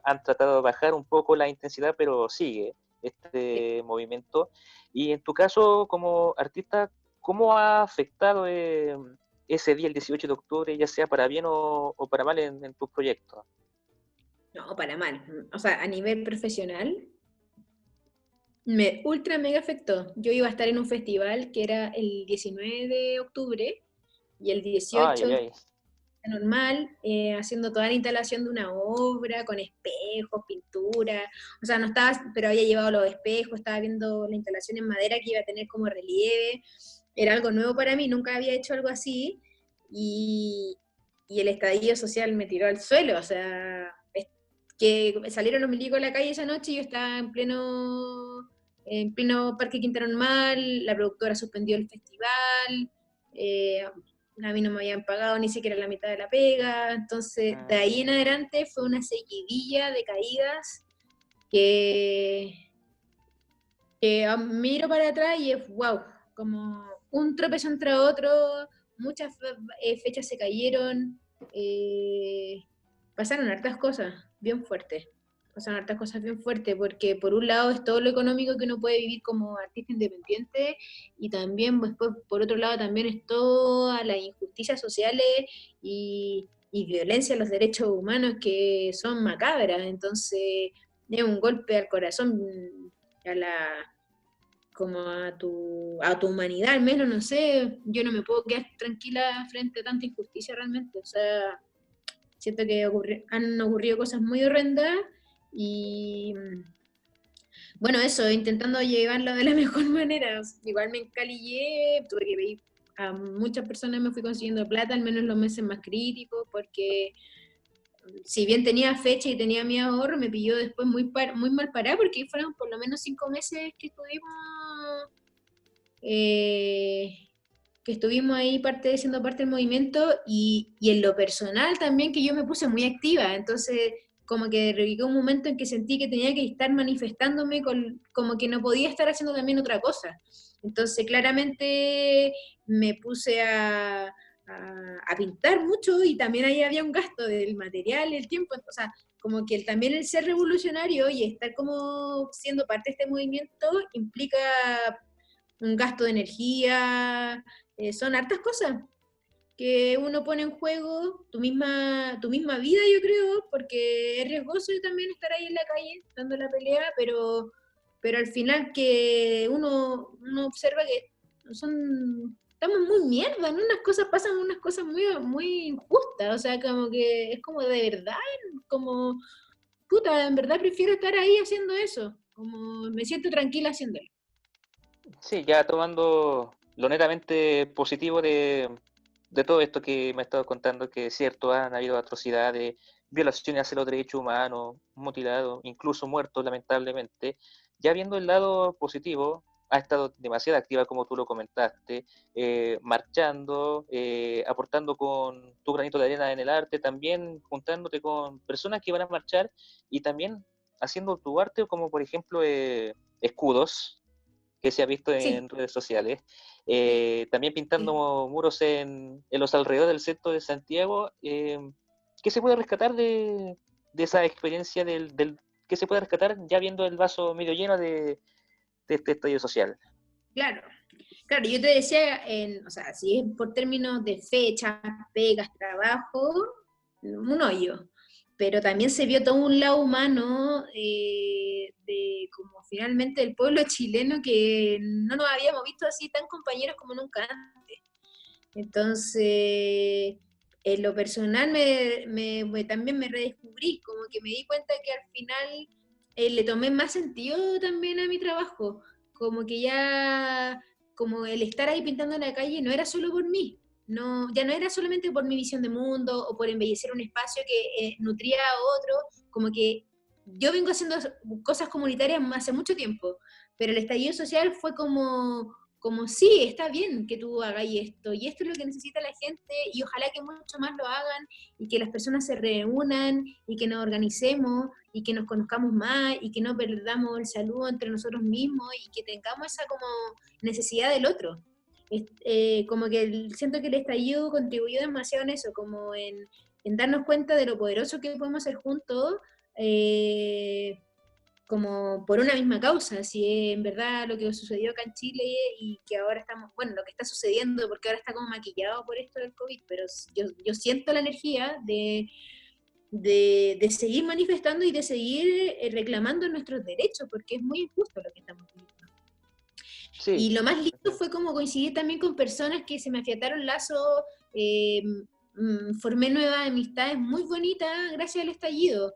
han tratado de bajar un poco la intensidad, pero sigue este movimiento. Y en tu caso, como artista, ¿cómo ha afectado ese día, el 18 de octubre, ya sea para bien o para mal en tus proyectos? No, para mal. O sea, a nivel profesional, Me ultra mega afectó. Yo iba a estar en un festival que era el 19 de octubre y el Ay, ay, 18 ay. normal, haciendo toda la instalación de una obra con espejos, pintura. O sea, no estaba, pero había llevado los espejos, estaba viendo la instalación en madera que iba a tener como relieve. Era algo nuevo para mí, nunca había hecho algo así. Y, y el estallido social me tiró al suelo. O sea, es que salieron los milicos a la calle esa noche y yo estaba en pleno Parque Quinta Normal, la productora suspendió el festival. A mí no me habían pagado ni siquiera la mitad de la pega, entonces de ahí en Mm, adelante fue una seguidilla de caídas que, que miro para atrás y es wow, como un tropezón tras otro, muchas fechas se cayeron, eh, pasaron hartas cosas bien fuertes. Pasaron hartas cosas bien fuertes, porque por un lado es todo lo económico que uno puede vivir como artista independiente, y también después, por otro lado, también es todas las injusticias sociales y violencia a los derechos humanos que son macabras. Entonces, es un golpe al corazón, a la, como a tu humanidad, al menos, no sé, yo no me puedo quedar tranquila frente a tanta injusticia realmente. O sea, siento que han ocurrido cosas muy horrendas y bueno, eso, intentando llevarlo de la mejor manera. Igual me encalillé, tuve que pedir a muchas personas, me fui consiguiendo plata, al menos en los meses más críticos, porque si bien tenía fecha y tenía mi ahorro, me pilló después muy mal parada, porque fueron por lo menos 5 meses eh, que estuvimos ahí siendo parte del movimiento, y en lo personal también que yo me puse muy activa. Entonces como que llegó un momento en que sentí que tenía que estar manifestándome, como que no podía estar haciendo también otra cosa. Entonces claramente me puse a pintar mucho, y también ahí había un gasto del material, el tiempo. O sea, como que también el ser revolucionario y estar como siendo parte de este movimiento implica un gasto de energía, son hartas cosas que uno pone en juego, tu misma vida, yo creo, porque es riesgoso también estar ahí en la calle dando la pelea, pero al final que uno observa que estamos muy mierda, ¿no? Pasan unas cosas muy, muy injustas. O sea, como que es como de verdad, como, puta, en verdad prefiero estar ahí haciendo eso, como me siento tranquila haciéndolo. sí, ya tomando lo netamente positivo de todo esto que me has estado contando, que es cierto, han habido atrocidades, violaciones hacia los derechos humanos, mutilados, incluso muertos, lamentablemente. Ya viendo el lado positivo, ha estado demasiado activa, como tú lo comentaste, marchando, aportando con tu granito de arena en el arte, también juntándote con personas que van a marchar y también haciendo tu arte, como por ejemplo escudos que se ha visto Sí. en redes sociales. También pintando muros en los alrededores del centro de Santiago. ¿Qué se puede rescatar de esa experiencia que se puede rescatar ya viendo el vaso medio lleno de este estallido social? Claro, claro, yo te decía, o sea, si es por términos de fechas, pegas, trabajo, un hoyo, pero también se vio todo un lado humano, de como finalmente el pueblo chileno, que no nos habíamos visto así tan compañeros como nunca antes. Entonces, en lo personal también me redescubrí, como que me di cuenta que al final le tomé más sentido también a mi trabajo, como que ya, como el estar ahí pintando en la calle no era solo por mí, no, ya no era solamente por mi visión de mundo o por embellecer un espacio que nutría a otro, como que yo vengo haciendo cosas comunitarias hace mucho tiempo, pero el estallido social fue como sí, está bien que tú hagas esto, y esto es lo que necesita la gente, y ojalá que mucho más lo hagan, y que las personas se reúnan, y que nos organicemos, y que nos conozcamos más, y que no perdamos el saludo entre nosotros mismos, y que tengamos esa como necesidad del otro. Como que siento que el estallido contribuyó demasiado en eso, como en darnos cuenta de lo poderoso que podemos ser juntos, eh, como por una misma causa. Si es en verdad lo que sucedió acá en Chile, y que ahora estamos, bueno, lo que está sucediendo, porque ahora está como maquillado por esto del COVID, pero yo siento la energía de seguir manifestando y de seguir reclamando nuestros derechos, porque es muy injusto lo que estamos viviendo. Sí. Y lo más lindo fue como coincidir también con personas que se me afiataron lazos, formé nuevas amistades muy bonitas gracias al estallido.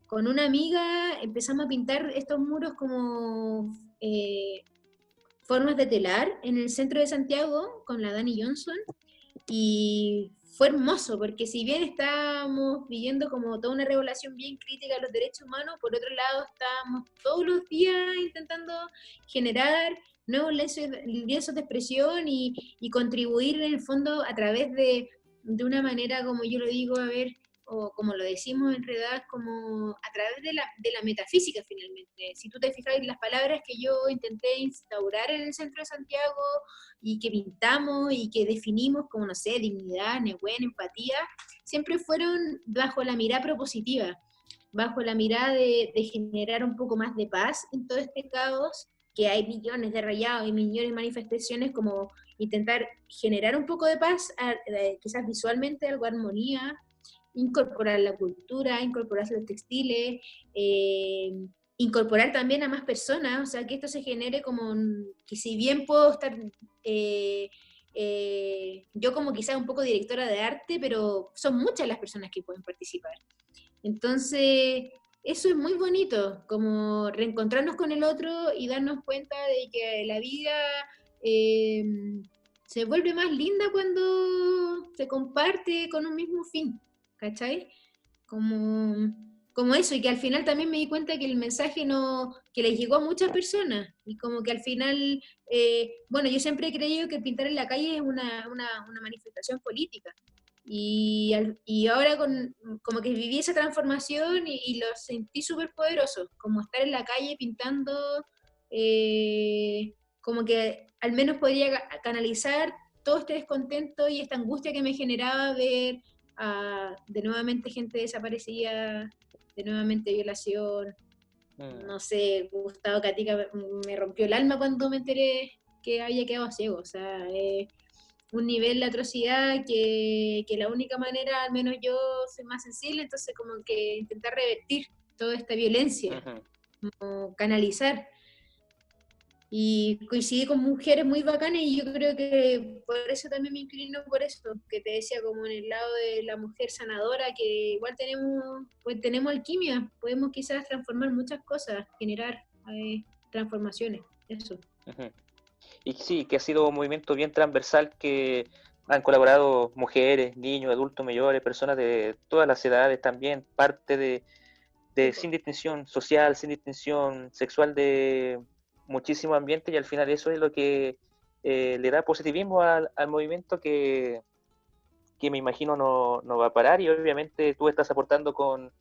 Con una amiga empezamos a pintar estos muros como formas de telar en el centro de Santiago con la Dani Johnson, y fue hermoso, porque si bien estábamos viviendo como toda una regulación bien crítica de los derechos humanos, por otro lado estábamos todos los días intentando generar nuevos lienzos de expresión y contribuir en el fondo a través de una manera, como yo lo digo, a ver, o como lo decimos en realidad, como a través de la metafísica finalmente. Si tú te fijas en las palabras que yo intenté instaurar en el centro de Santiago y que pintamos y que definimos como, no sé, dignidad, nehuen, empatía, siempre fueron bajo la mirada propositiva, bajo la mirada de generar un poco más de paz en todo este caos, que hay millones de rayados y millones de manifestaciones, como intentar generar un poco de paz, quizás visualmente, algo de armonía, incorporar la cultura, incorporar los textiles, incorporar también a más personas, o sea, que esto se genere como, que si bien puedo estar, yo como quizás un poco directora de arte, pero son muchas las personas que pueden participar. Entonces, eso es muy bonito, como reencontrarnos con el otro y darnos cuenta de que la vida se vuelve más linda cuando se comparte con un mismo fin. ¿Cachai? Como eso, y que al final también me di cuenta que el mensaje que les llegó a muchas personas, y como que al final, bueno, yo siempre he creído que pintar en la calle es una manifestación política, y ahora como que viví esa transformación y lo sentí súper poderoso, como estar en la calle pintando, como que al menos podría canalizar todo este descontento y esta angustia que me generaba ver de nuevamente gente desaparecida, de nuevamente violación. No sé, Gustavo Catica me rompió el alma cuando me enteré que había quedado ciego. O sea, un nivel de atrocidad que la única manera, al menos yo soy más sensible, entonces como que intentar revertir toda esta violencia, como canalizar. Y coincidí con mujeres muy bacanas, y yo creo que por eso también me inclino por eso, que te decía, como en el lado de la mujer sanadora, que igual tenemos alquimia, podemos quizás transformar muchas cosas, generar transformaciones, eso. Y sí, que ha sido un movimiento bien transversal, que han colaborado mujeres, niños, adultos mayores, personas de todas las edades también, parte de sin distinción social, sin distinción sexual, de muchísimo ambiente, y al final eso es lo que le da positivismo al movimiento, que me imagino no va a parar, y obviamente tú estás aportando con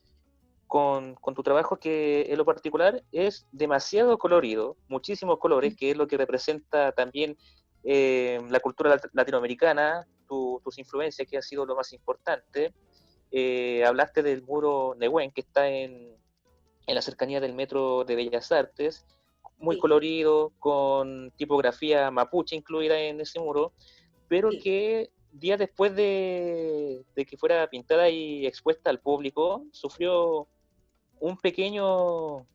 tu trabajo, que en lo particular es demasiado colorido, muchísimos colores, que es lo que representa también la cultura latinoamericana, tus influencias, que ha sido lo más importante. Hablaste del muro Nehuen, que está en la cercanía del Metro de Bellas Artes, muy colorido, con tipografía mapuche incluida en ese muro, pero que días después de que fuera pintada y expuesta al público, sufrió un pequeño,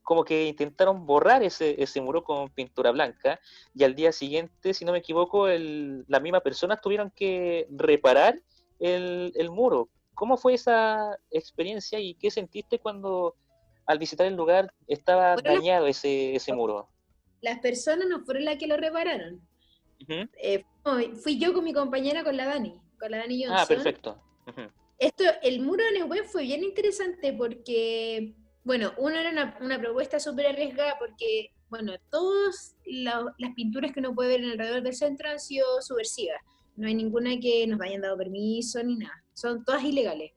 como que intentaron borrar ese muro con pintura blanca, y al día siguiente, si no me equivoco, las mismas personas tuvieron que reparar el muro. ¿Cómo fue esa experiencia y qué sentiste cuando al visitar el lugar estaba dañado ese muro? Las personas no fueron las que lo repararon. Fui yo con mi compañera, con la Dani Johnson. Ah, perfecto. El muro de Nehuen fue bien interesante porque, bueno, uno era una propuesta súper arriesgada, porque, bueno, todas las pinturas que uno puede ver alrededor del centro han sido subversivas. No hay ninguna que nos hayan dado permiso ni nada. Son todas ilegales.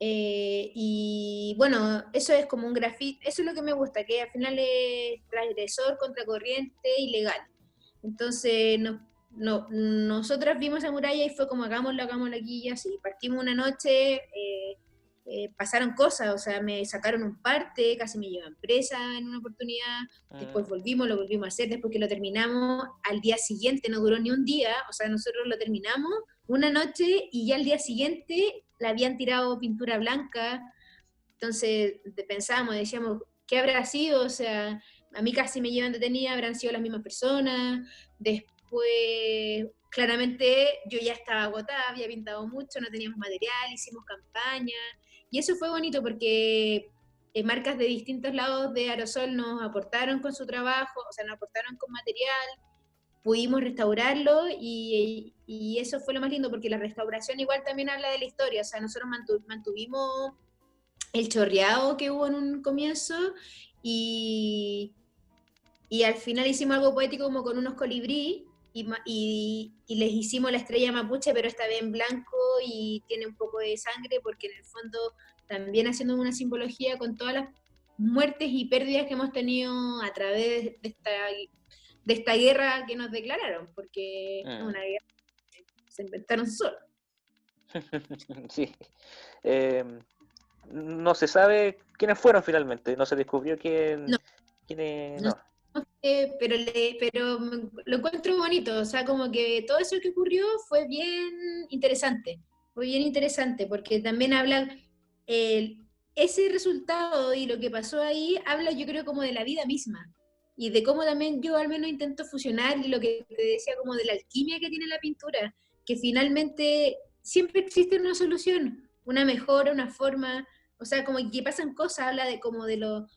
Y bueno, eso es como un grafiti, eso es lo que me gusta, que al final es transgresor, contracorriente, ilegal. Entonces nosotras vimos esa muralla y fue como hagámoslo aquí, y así. Partimos una noche, pasaron cosas, o sea, me sacaron un parte, casi me llevan presa en una oportunidad, después lo volvimos a hacer, después que lo terminamos, al día siguiente, no duró ni un día, o sea, nosotros lo terminamos, una noche y ya al día siguiente le habían tirado pintura blanca. Entonces pensábamos, decíamos, ¿qué habrá sido? O sea, a mí casi me llevan detenida, habrán sido las mismas personas. Después, claramente, yo ya estaba agotada, había pintado mucho, no teníamos material, hicimos campaña. Y eso fue bonito porque marcas de distintos lados de Aerosol nos aportaron con su trabajo, o sea, nos aportaron con material, pudimos restaurarlo y eso fue lo más lindo porque la restauración igual también habla de la historia, o sea, nosotros mantuvimos el chorreado que hubo en un comienzo y, y al final hicimos algo poético como con unos colibrí y les hicimos la estrella mapuche, pero esta vez en blanco y tiene un poco de sangre porque en el fondo también haciendo una simbología con todas las muertes y pérdidas que hemos tenido a través de esta guerra que nos declararon, porque es una guerra que se inventaron solos. Sí. No se sabe quiénes fueron finalmente, no se descubrió No, quiénes, no, no. pero lo encuentro bonito, o sea, como que todo eso que ocurrió fue bien interesante, porque también habla, ese resultado y lo que pasó ahí, habla yo creo como de la vida misma, y de cómo también yo al menos intento fusionar, y lo que te decía como de la alquimia que tiene la pintura, que finalmente siempre existe una solución, una mejora, una forma, o sea, como que pasan cosas, habla de como de lo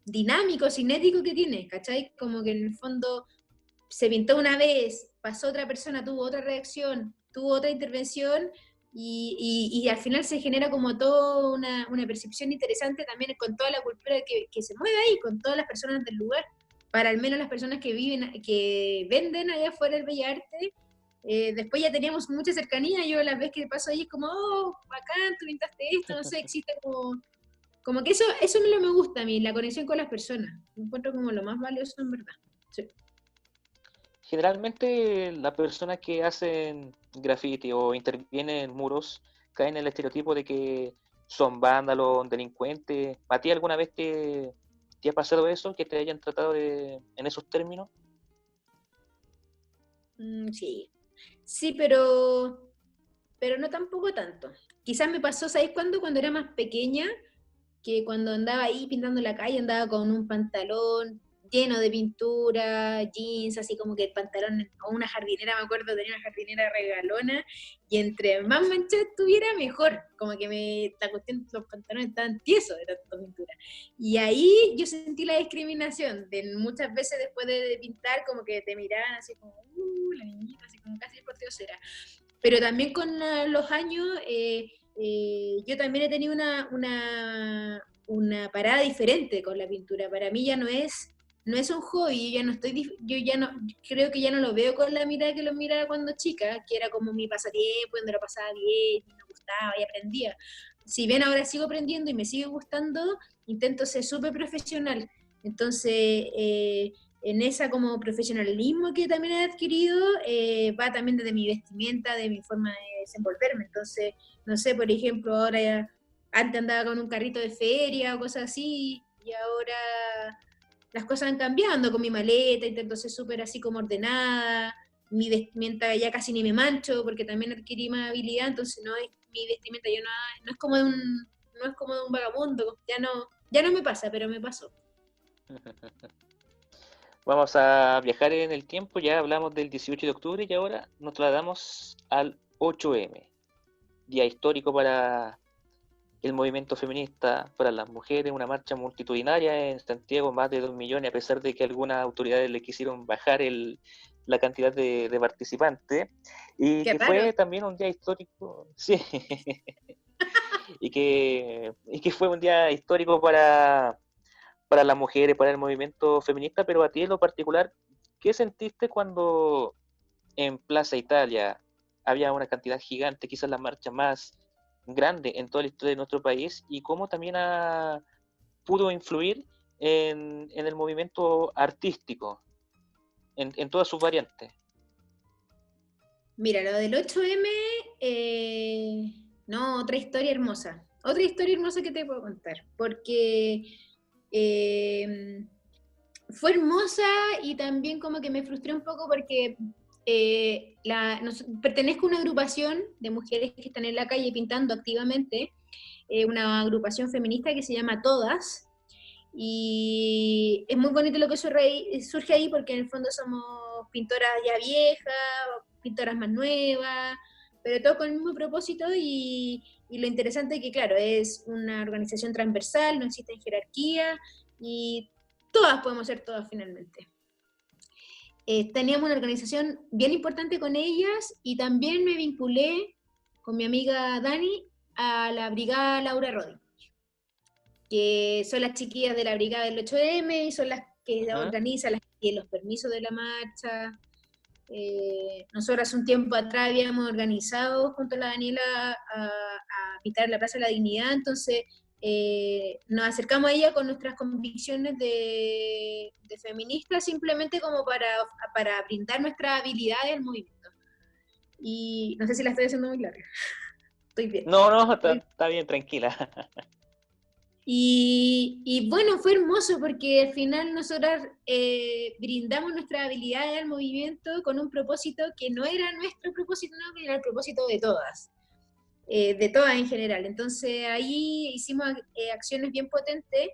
dinámico, cinético que tiene, ¿cachai? Como que en el fondo se pintó una vez, pasó otra persona, tuvo otra reacción, tuvo otra intervención y al final se genera como toda una percepción interesante también con toda la cultura que se mueve ahí, con todas las personas del lugar, para al menos las personas que viven, que venden allá afuera el Bellas Artes. Después ya teníamos mucha cercanía, yo las veces que paso ahí es como, oh, bacán, tú pintaste esto, no sé, existe como que eso me gusta a mí, la conexión con las personas. Lo encuentro como lo más valioso en verdad. Sí. Generalmente las personas que hacen graffiti o intervienen en muros caen en el estereotipo de que son vándalos, delincuentes. ¿A ti alguna vez te ha pasado eso, que te hayan tratado en esos términos? Sí, sí, pero no tampoco tanto. Quizás me pasó, ¿sabes cuándo? Cuando era más pequeña, que cuando andaba ahí pintando la calle andaba con un pantalón lleno de pintura, jeans, así como que el pantalón, o una jardinera, me acuerdo, tenía una jardinera regalona, y entre más manchas tuviera, mejor, como que la cuestión, los pantalones estaban tiesos de tanta pintura. Y ahí yo sentí la discriminación, de muchas veces después de pintar, como que te miraban así como, la niñita, así como casi por diosera. Pero también con los años, yo también he tenido una parada diferente con la pintura. Para mí ya no es un hobby, yo ya no, creo que ya no lo veo con la mirada que lo miraba cuando chica, que era como mi pasatiempo, donde lo pasaba bien, me gustaba y aprendía. Si bien ahora sigo aprendiendo y me sigue gustando, intento ser súper profesional. Entonces, en esa como profesionalismo que también he adquirido, va también desde mi vestimenta, de mi forma de desenvolverme. Entonces, no sé, por ejemplo, ahora antes andaba con un carrito de feria o cosas así, y ahora las cosas van cambiando con mi maleta, intento ser súper así como ordenada, mi vestimenta ya casi ni me mancho, porque también adquirí más habilidad, entonces mi vestimenta ya no es como de un vagabundo, ya no me pasa, pero me pasó. Vamos a viajar en el tiempo, ya hablamos del 18 de octubre y ahora nos trasladamos al 8M, día histórico para el movimiento feminista, para las mujeres, una marcha multitudinaria en Santiago, más de 2 millones, a pesar de que algunas autoridades le quisieron bajar la cantidad de participantes, y Qué que raro. fue también un día histórico, sí, y que fue un día histórico para las mujeres, para el movimiento feminista, pero a ti en lo particular, ¿qué sentiste cuando en Plaza Italia había una cantidad gigante, quizás la marcha más grande en toda la historia de nuestro país, y cómo también pudo influir en el movimiento artístico, en todas sus variantes? Mira, lo del 8M, no, otra historia hermosa que te puedo contar, porque fue hermosa y también como que me frustré un poco porque pertenezco a una agrupación de mujeres que están en la calle pintando activamente, una agrupación feminista que se llama Todas, y es muy bonito lo que surge ahí porque en el fondo somos pintoras ya viejas, pintoras más nuevas, pero todo con el mismo propósito y lo interesante es que, claro, es una organización transversal, no existe jerarquía y todas podemos ser todas finalmente. Teníamos una organización bien importante con ellas y también me vinculé con mi amiga Dani a la Brigada Laura Rodríguez, que son las chiquillas de la Brigada del 8M y son las que organizan, las que tienen los permisos de la marcha. Nosotros hace un tiempo atrás habíamos organizado junto a la Daniela a pintar la Plaza de la Dignidad, entonces nos acercamos a ella con nuestras convicciones de feministas simplemente como para brindar nuestras habilidades al movimiento. Y no sé si la estoy haciendo muy larga. Estoy bien. No, está bien, tranquila. Y bueno, fue hermoso porque al final nosotras brindamos nuestras habilidades al movimiento con un propósito que no era nuestro propósito, no, que era el propósito de todas en general. Entonces ahí hicimos acciones bien potentes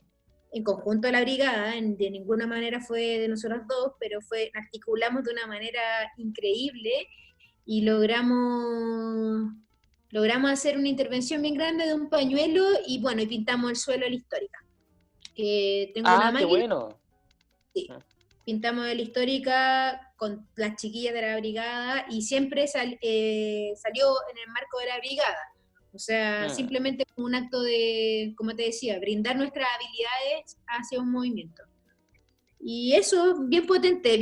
en conjunto a la brigada, de ninguna manera fue de nosotras dos, pero articulamos de una manera increíble y logramos hacer una intervención bien grande de un pañuelo y bueno, y pintamos el suelo de la histórica. Tengo una máquina. Qué bueno. Sí, pintamos de la histórica con las chiquillas de la brigada y siempre salió en el marco de la brigada. O sea, simplemente como un acto de, como te decía, brindar nuestras habilidades hacia un movimiento. Y eso, bien potente,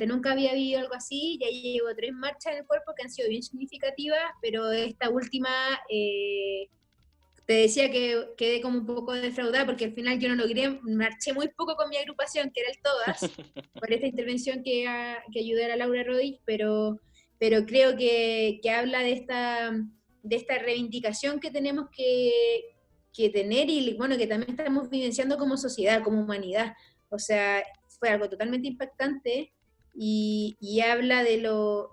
nunca había habido algo así, ya llevo 3 marchas en el cuerpo que han sido bien significativas, pero esta última, te decía que quedé como un poco defraudada, porque al final yo no logré, marché muy poco con mi agrupación, que era el Todas, por esta intervención que ayudé a la Laura Rodríguez, pero creo que habla de esta reivindicación que tenemos que tener y bueno, que también estamos vivenciando como sociedad, como humanidad. O sea, fue algo totalmente impactante y habla de lo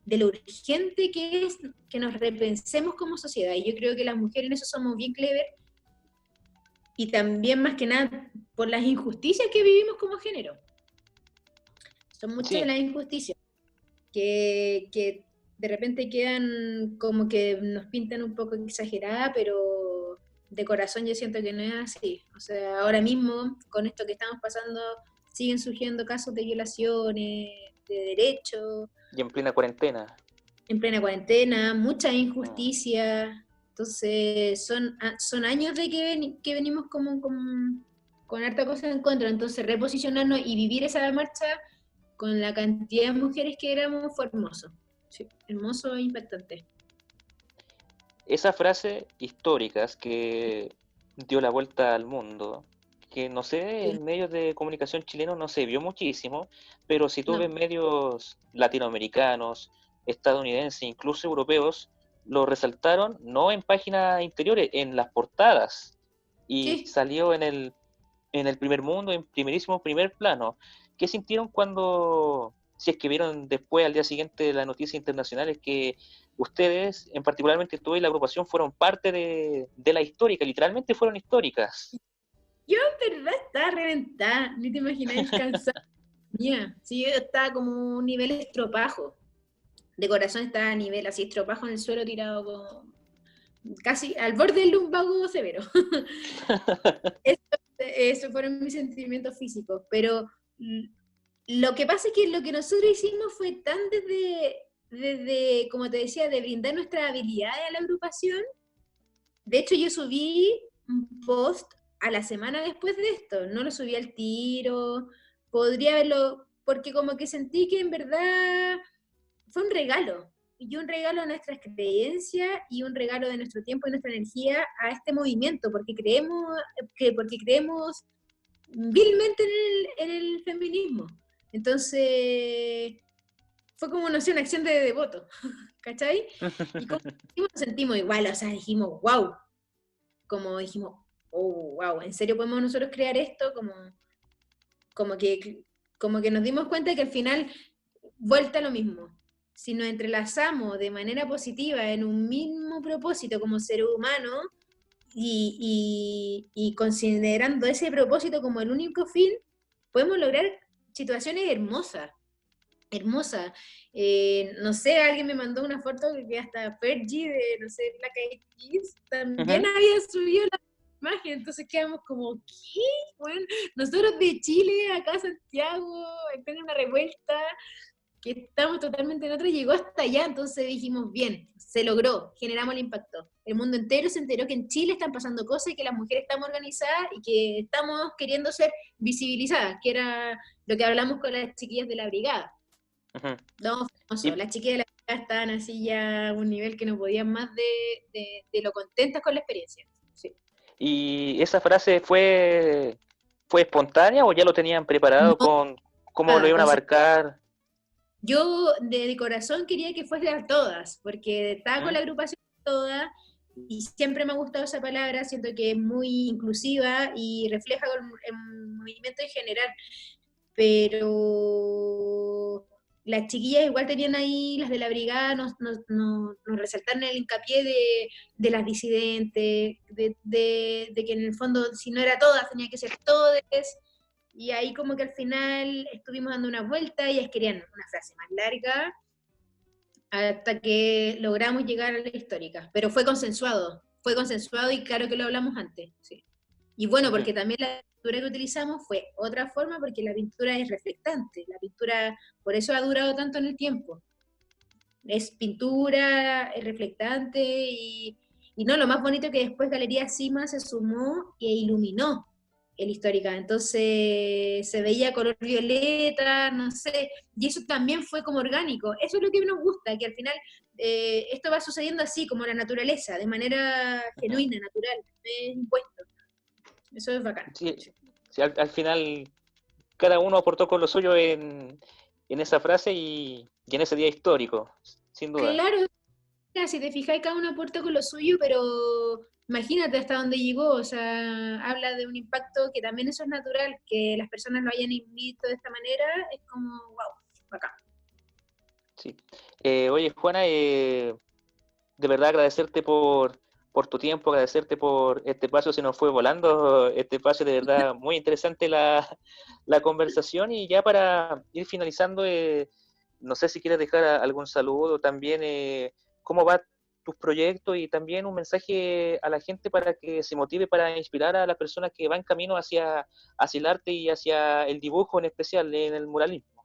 urgente que es que nos repensemos como sociedad. Y yo creo que las mujeres en eso somos bien clever y también más que nada por las injusticias que vivimos como género. Son muchas de las injusticias que de repente quedan como que nos pintan un poco exagerada, pero de corazón yo siento que no es así. O sea, ahora mismo, con esto que estamos pasando, siguen surgiendo casos de violaciones, de derechos. Y en plena cuarentena. En plena cuarentena, mucha injusticia. Entonces, son años de que venimos como con harta cosa en contra. Entonces, reposicionarnos y vivir esa marcha con la cantidad de mujeres que éramos fue hermoso. Sí, hermoso e impactante. Esas frases históricas que dio la vuelta al mundo, que no sé, en medios de comunicación chilenos no se vio muchísimo, pero si tú ves medios latinoamericanos, estadounidenses, incluso europeos, lo resaltaron no en páginas interiores, en las portadas, y salió en el primer mundo, en primer plano. ¿Qué sintieron cuando, si es que vieron después al día siguiente las noticias internacionales, que ustedes, en particularmente tú y la agrupación, fueron parte de la histórica, literalmente fueron históricas? Yo en verdad estaba reventada, ni te imaginas el cansancio. Sí, yo estaba como un nivel estropajo. De corazón estaba a nivel así, estropajo en el suelo tirado como casi al borde del lumbago severo. Eso fueron mis sentimientos físicos, pero lo que pasa es que lo que nosotros hicimos fue tan desde, como te decía, de brindar nuestras habilidades a la agrupación. De hecho, yo subí un post a la semana después de esto, no lo subí al tiro, podría haberlo, porque como que sentí que en verdad fue un regalo, y un regalo a nuestras creencias y un regalo de nuestro tiempo y nuestra energía a este movimiento, porque creemos vilmente en el feminismo. Entonces, fue como, no sé, una acción de devoto, ¿cachai? Y como nos sentimos igual, o sea, dijimos, wow, como dijimos, oh, wow, ¿en serio podemos nosotros crear esto? Como que nos dimos cuenta que al final vuelta a lo mismo. Si nos entrelazamos de manera positiva en un mismo propósito como ser humano y considerando ese propósito como el único fin, podemos lograr situaciones hermosas. Hermosa. No sé, alguien me mandó una foto que hasta Fergie de, no sé, Black Eyed Peas también había subido la imagen, entonces quedamos como, ¿qué? Bueno, nosotros de Chile, acá a Santiago, en una revuelta, que estamos totalmente en otra, llegó hasta allá, entonces dijimos, bien, se logró, generamos el impacto. El mundo entero se enteró que en Chile están pasando cosas y que las mujeres estamos organizadas y que estamos queriendo ser visibilizadas, que era lo que hablamos con las chiquillas de la brigada. No, famoso. Las chiquillas de la brigada estaban así ya a un nivel que no podían más de lo contentas con la experiencia. Sí. ¿Y esa frase fue espontánea o ya lo tenían preparado No, con cómo lo iban a abarcar? Yo de corazón quería que fueran todas, porque estaba con la agrupación toda y siempre me ha gustado esa palabra, siento que es muy inclusiva y refleja el movimiento en general, pero las chiquillas igual tenían ahí, las de la brigada, nos resaltaron el hincapié de las disidentes, de que en el fondo si no era todas, tenía que ser todes. Y ahí como que al final estuvimos dando una vuelta y ellas querían una frase más larga hasta que logramos llegar a la histórica. Pero fue consensuado y claro que lo hablamos antes. Sí. Y bueno, porque también la pintura que utilizamos fue otra forma porque la pintura es reflectante. La pintura, por eso ha durado tanto en el tiempo. Es pintura, es reflectante y no, lo más bonito que después Galería Cima se sumó e iluminó el histórica, entonces se veía color violeta, no sé, y eso también fue como orgánico, eso es lo que nos gusta, que al final esto va sucediendo así, como la naturaleza, de manera genuina, natural, es impuesto, eso es bacán. Sí, sí, al final cada uno aportó con lo suyo en esa frase y en ese día histórico, sin duda. Claro, si te fijáis, cada uno aporta con lo suyo, pero imagínate hasta dónde llegó, o sea, habla de un impacto que también eso es natural, que las personas lo hayan visto de esta manera, es como, wow, bacán. Sí. Oye, Juana, de verdad agradecerte por tu tiempo, agradecerte por este espacio, se nos fue volando este espacio, de verdad muy interesante la conversación y ya para ir finalizando, no sé si quieres dejar algún saludo también, cómo va tus proyectos y también un mensaje a la gente para que se motive, para inspirar a las personas que van camino hacia el arte y hacia el dibujo en especial, en el muralismo.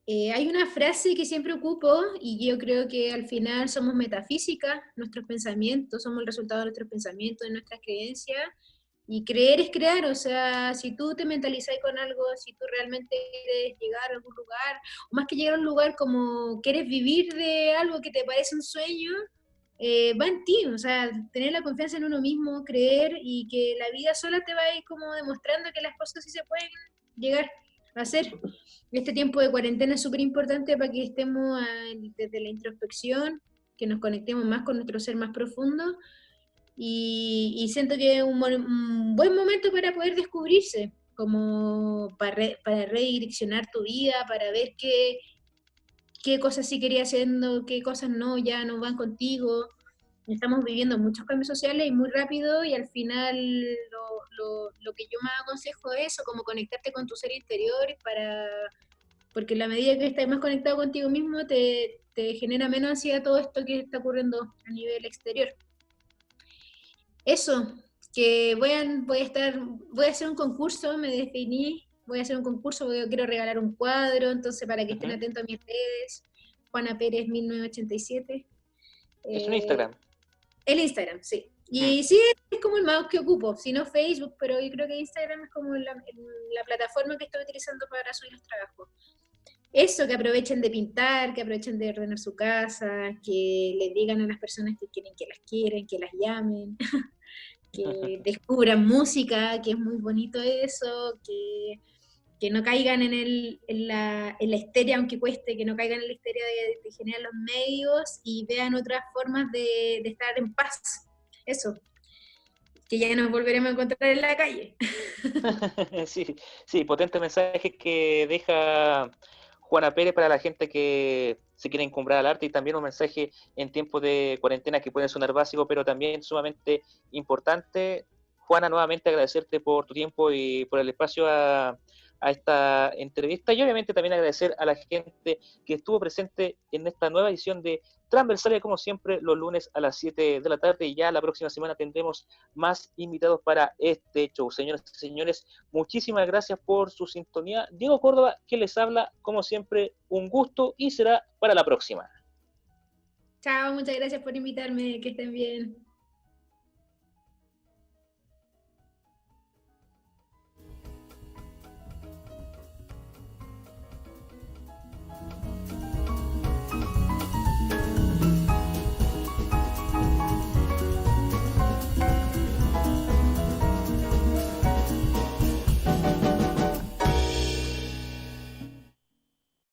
Hay una frase que siempre ocupo y yo creo que al final somos metafísica, nuestros pensamientos, somos el resultado de nuestros pensamientos, de nuestras creencias, y creer es crear, o sea, si tú te mentalizas con algo, si tú realmente quieres llegar a algún lugar, o más que llegar a un lugar como quieres vivir de algo que te parece un sueño, va en ti, o sea, tener la confianza en uno mismo, creer y que la vida sola te va a ir como demostrando que las cosas sí se pueden llegar a hacer. Este tiempo de cuarentena es súper importante para que estemos desde la introspección, que nos conectemos más con nuestro ser más profundo y siento que es un buen momento para poder descubrirse, como para redireccionar tu vida, para ver qué cosas sí querías haciendo, qué cosas no, ya no van contigo. Estamos viviendo muchos cambios sociales y muy rápido y al final lo que yo más aconsejo es eso, como conectarte con tu ser interior porque en la medida que estás más conectado contigo mismo te genera menos ansiedad todo esto que está ocurriendo a nivel exterior. Eso, que voy a hacer un concurso, me definí, voy a hacer un concurso porque quiero regalar un cuadro, entonces para que estén atentos a mis redes, Juana Pérez 1987. Es un Instagram. El Instagram, sí. Y sí, es como el mouse que ocupo, si no Facebook, pero yo creo que Instagram es como la plataforma que estoy utilizando para subir los trabajos. Eso, que aprovechen de pintar, que aprovechen de ordenar su casa, que le digan a las personas que quieren, que las llamen, que descubran música, que es muy bonito eso, que no caigan en la histeria, aunque cueste, que no caigan en la histeria de generar los medios y vean otras formas de estar en paz. Eso, que ya nos volveremos a encontrar en la calle. Sí, sí, potente mensaje que deja Juana Pérez para la gente que se quiere encumbrar al arte, y también un mensaje en tiempos de cuarentena que puede sonar básico, pero también sumamente importante. Juana, nuevamente agradecerte por tu tiempo y por el espacio a esta entrevista, y obviamente también agradecer a la gente que estuvo presente en esta nueva edición de Transversalia, como siempre, los lunes a las 7 de la tarde, y ya la próxima semana tendremos más invitados para este show. Señoras y señores, muchísimas gracias por su sintonía. Diego Córdoba, que les habla, como siempre, un gusto, y será para la próxima. Chao, muchas gracias por invitarme, que estén bien.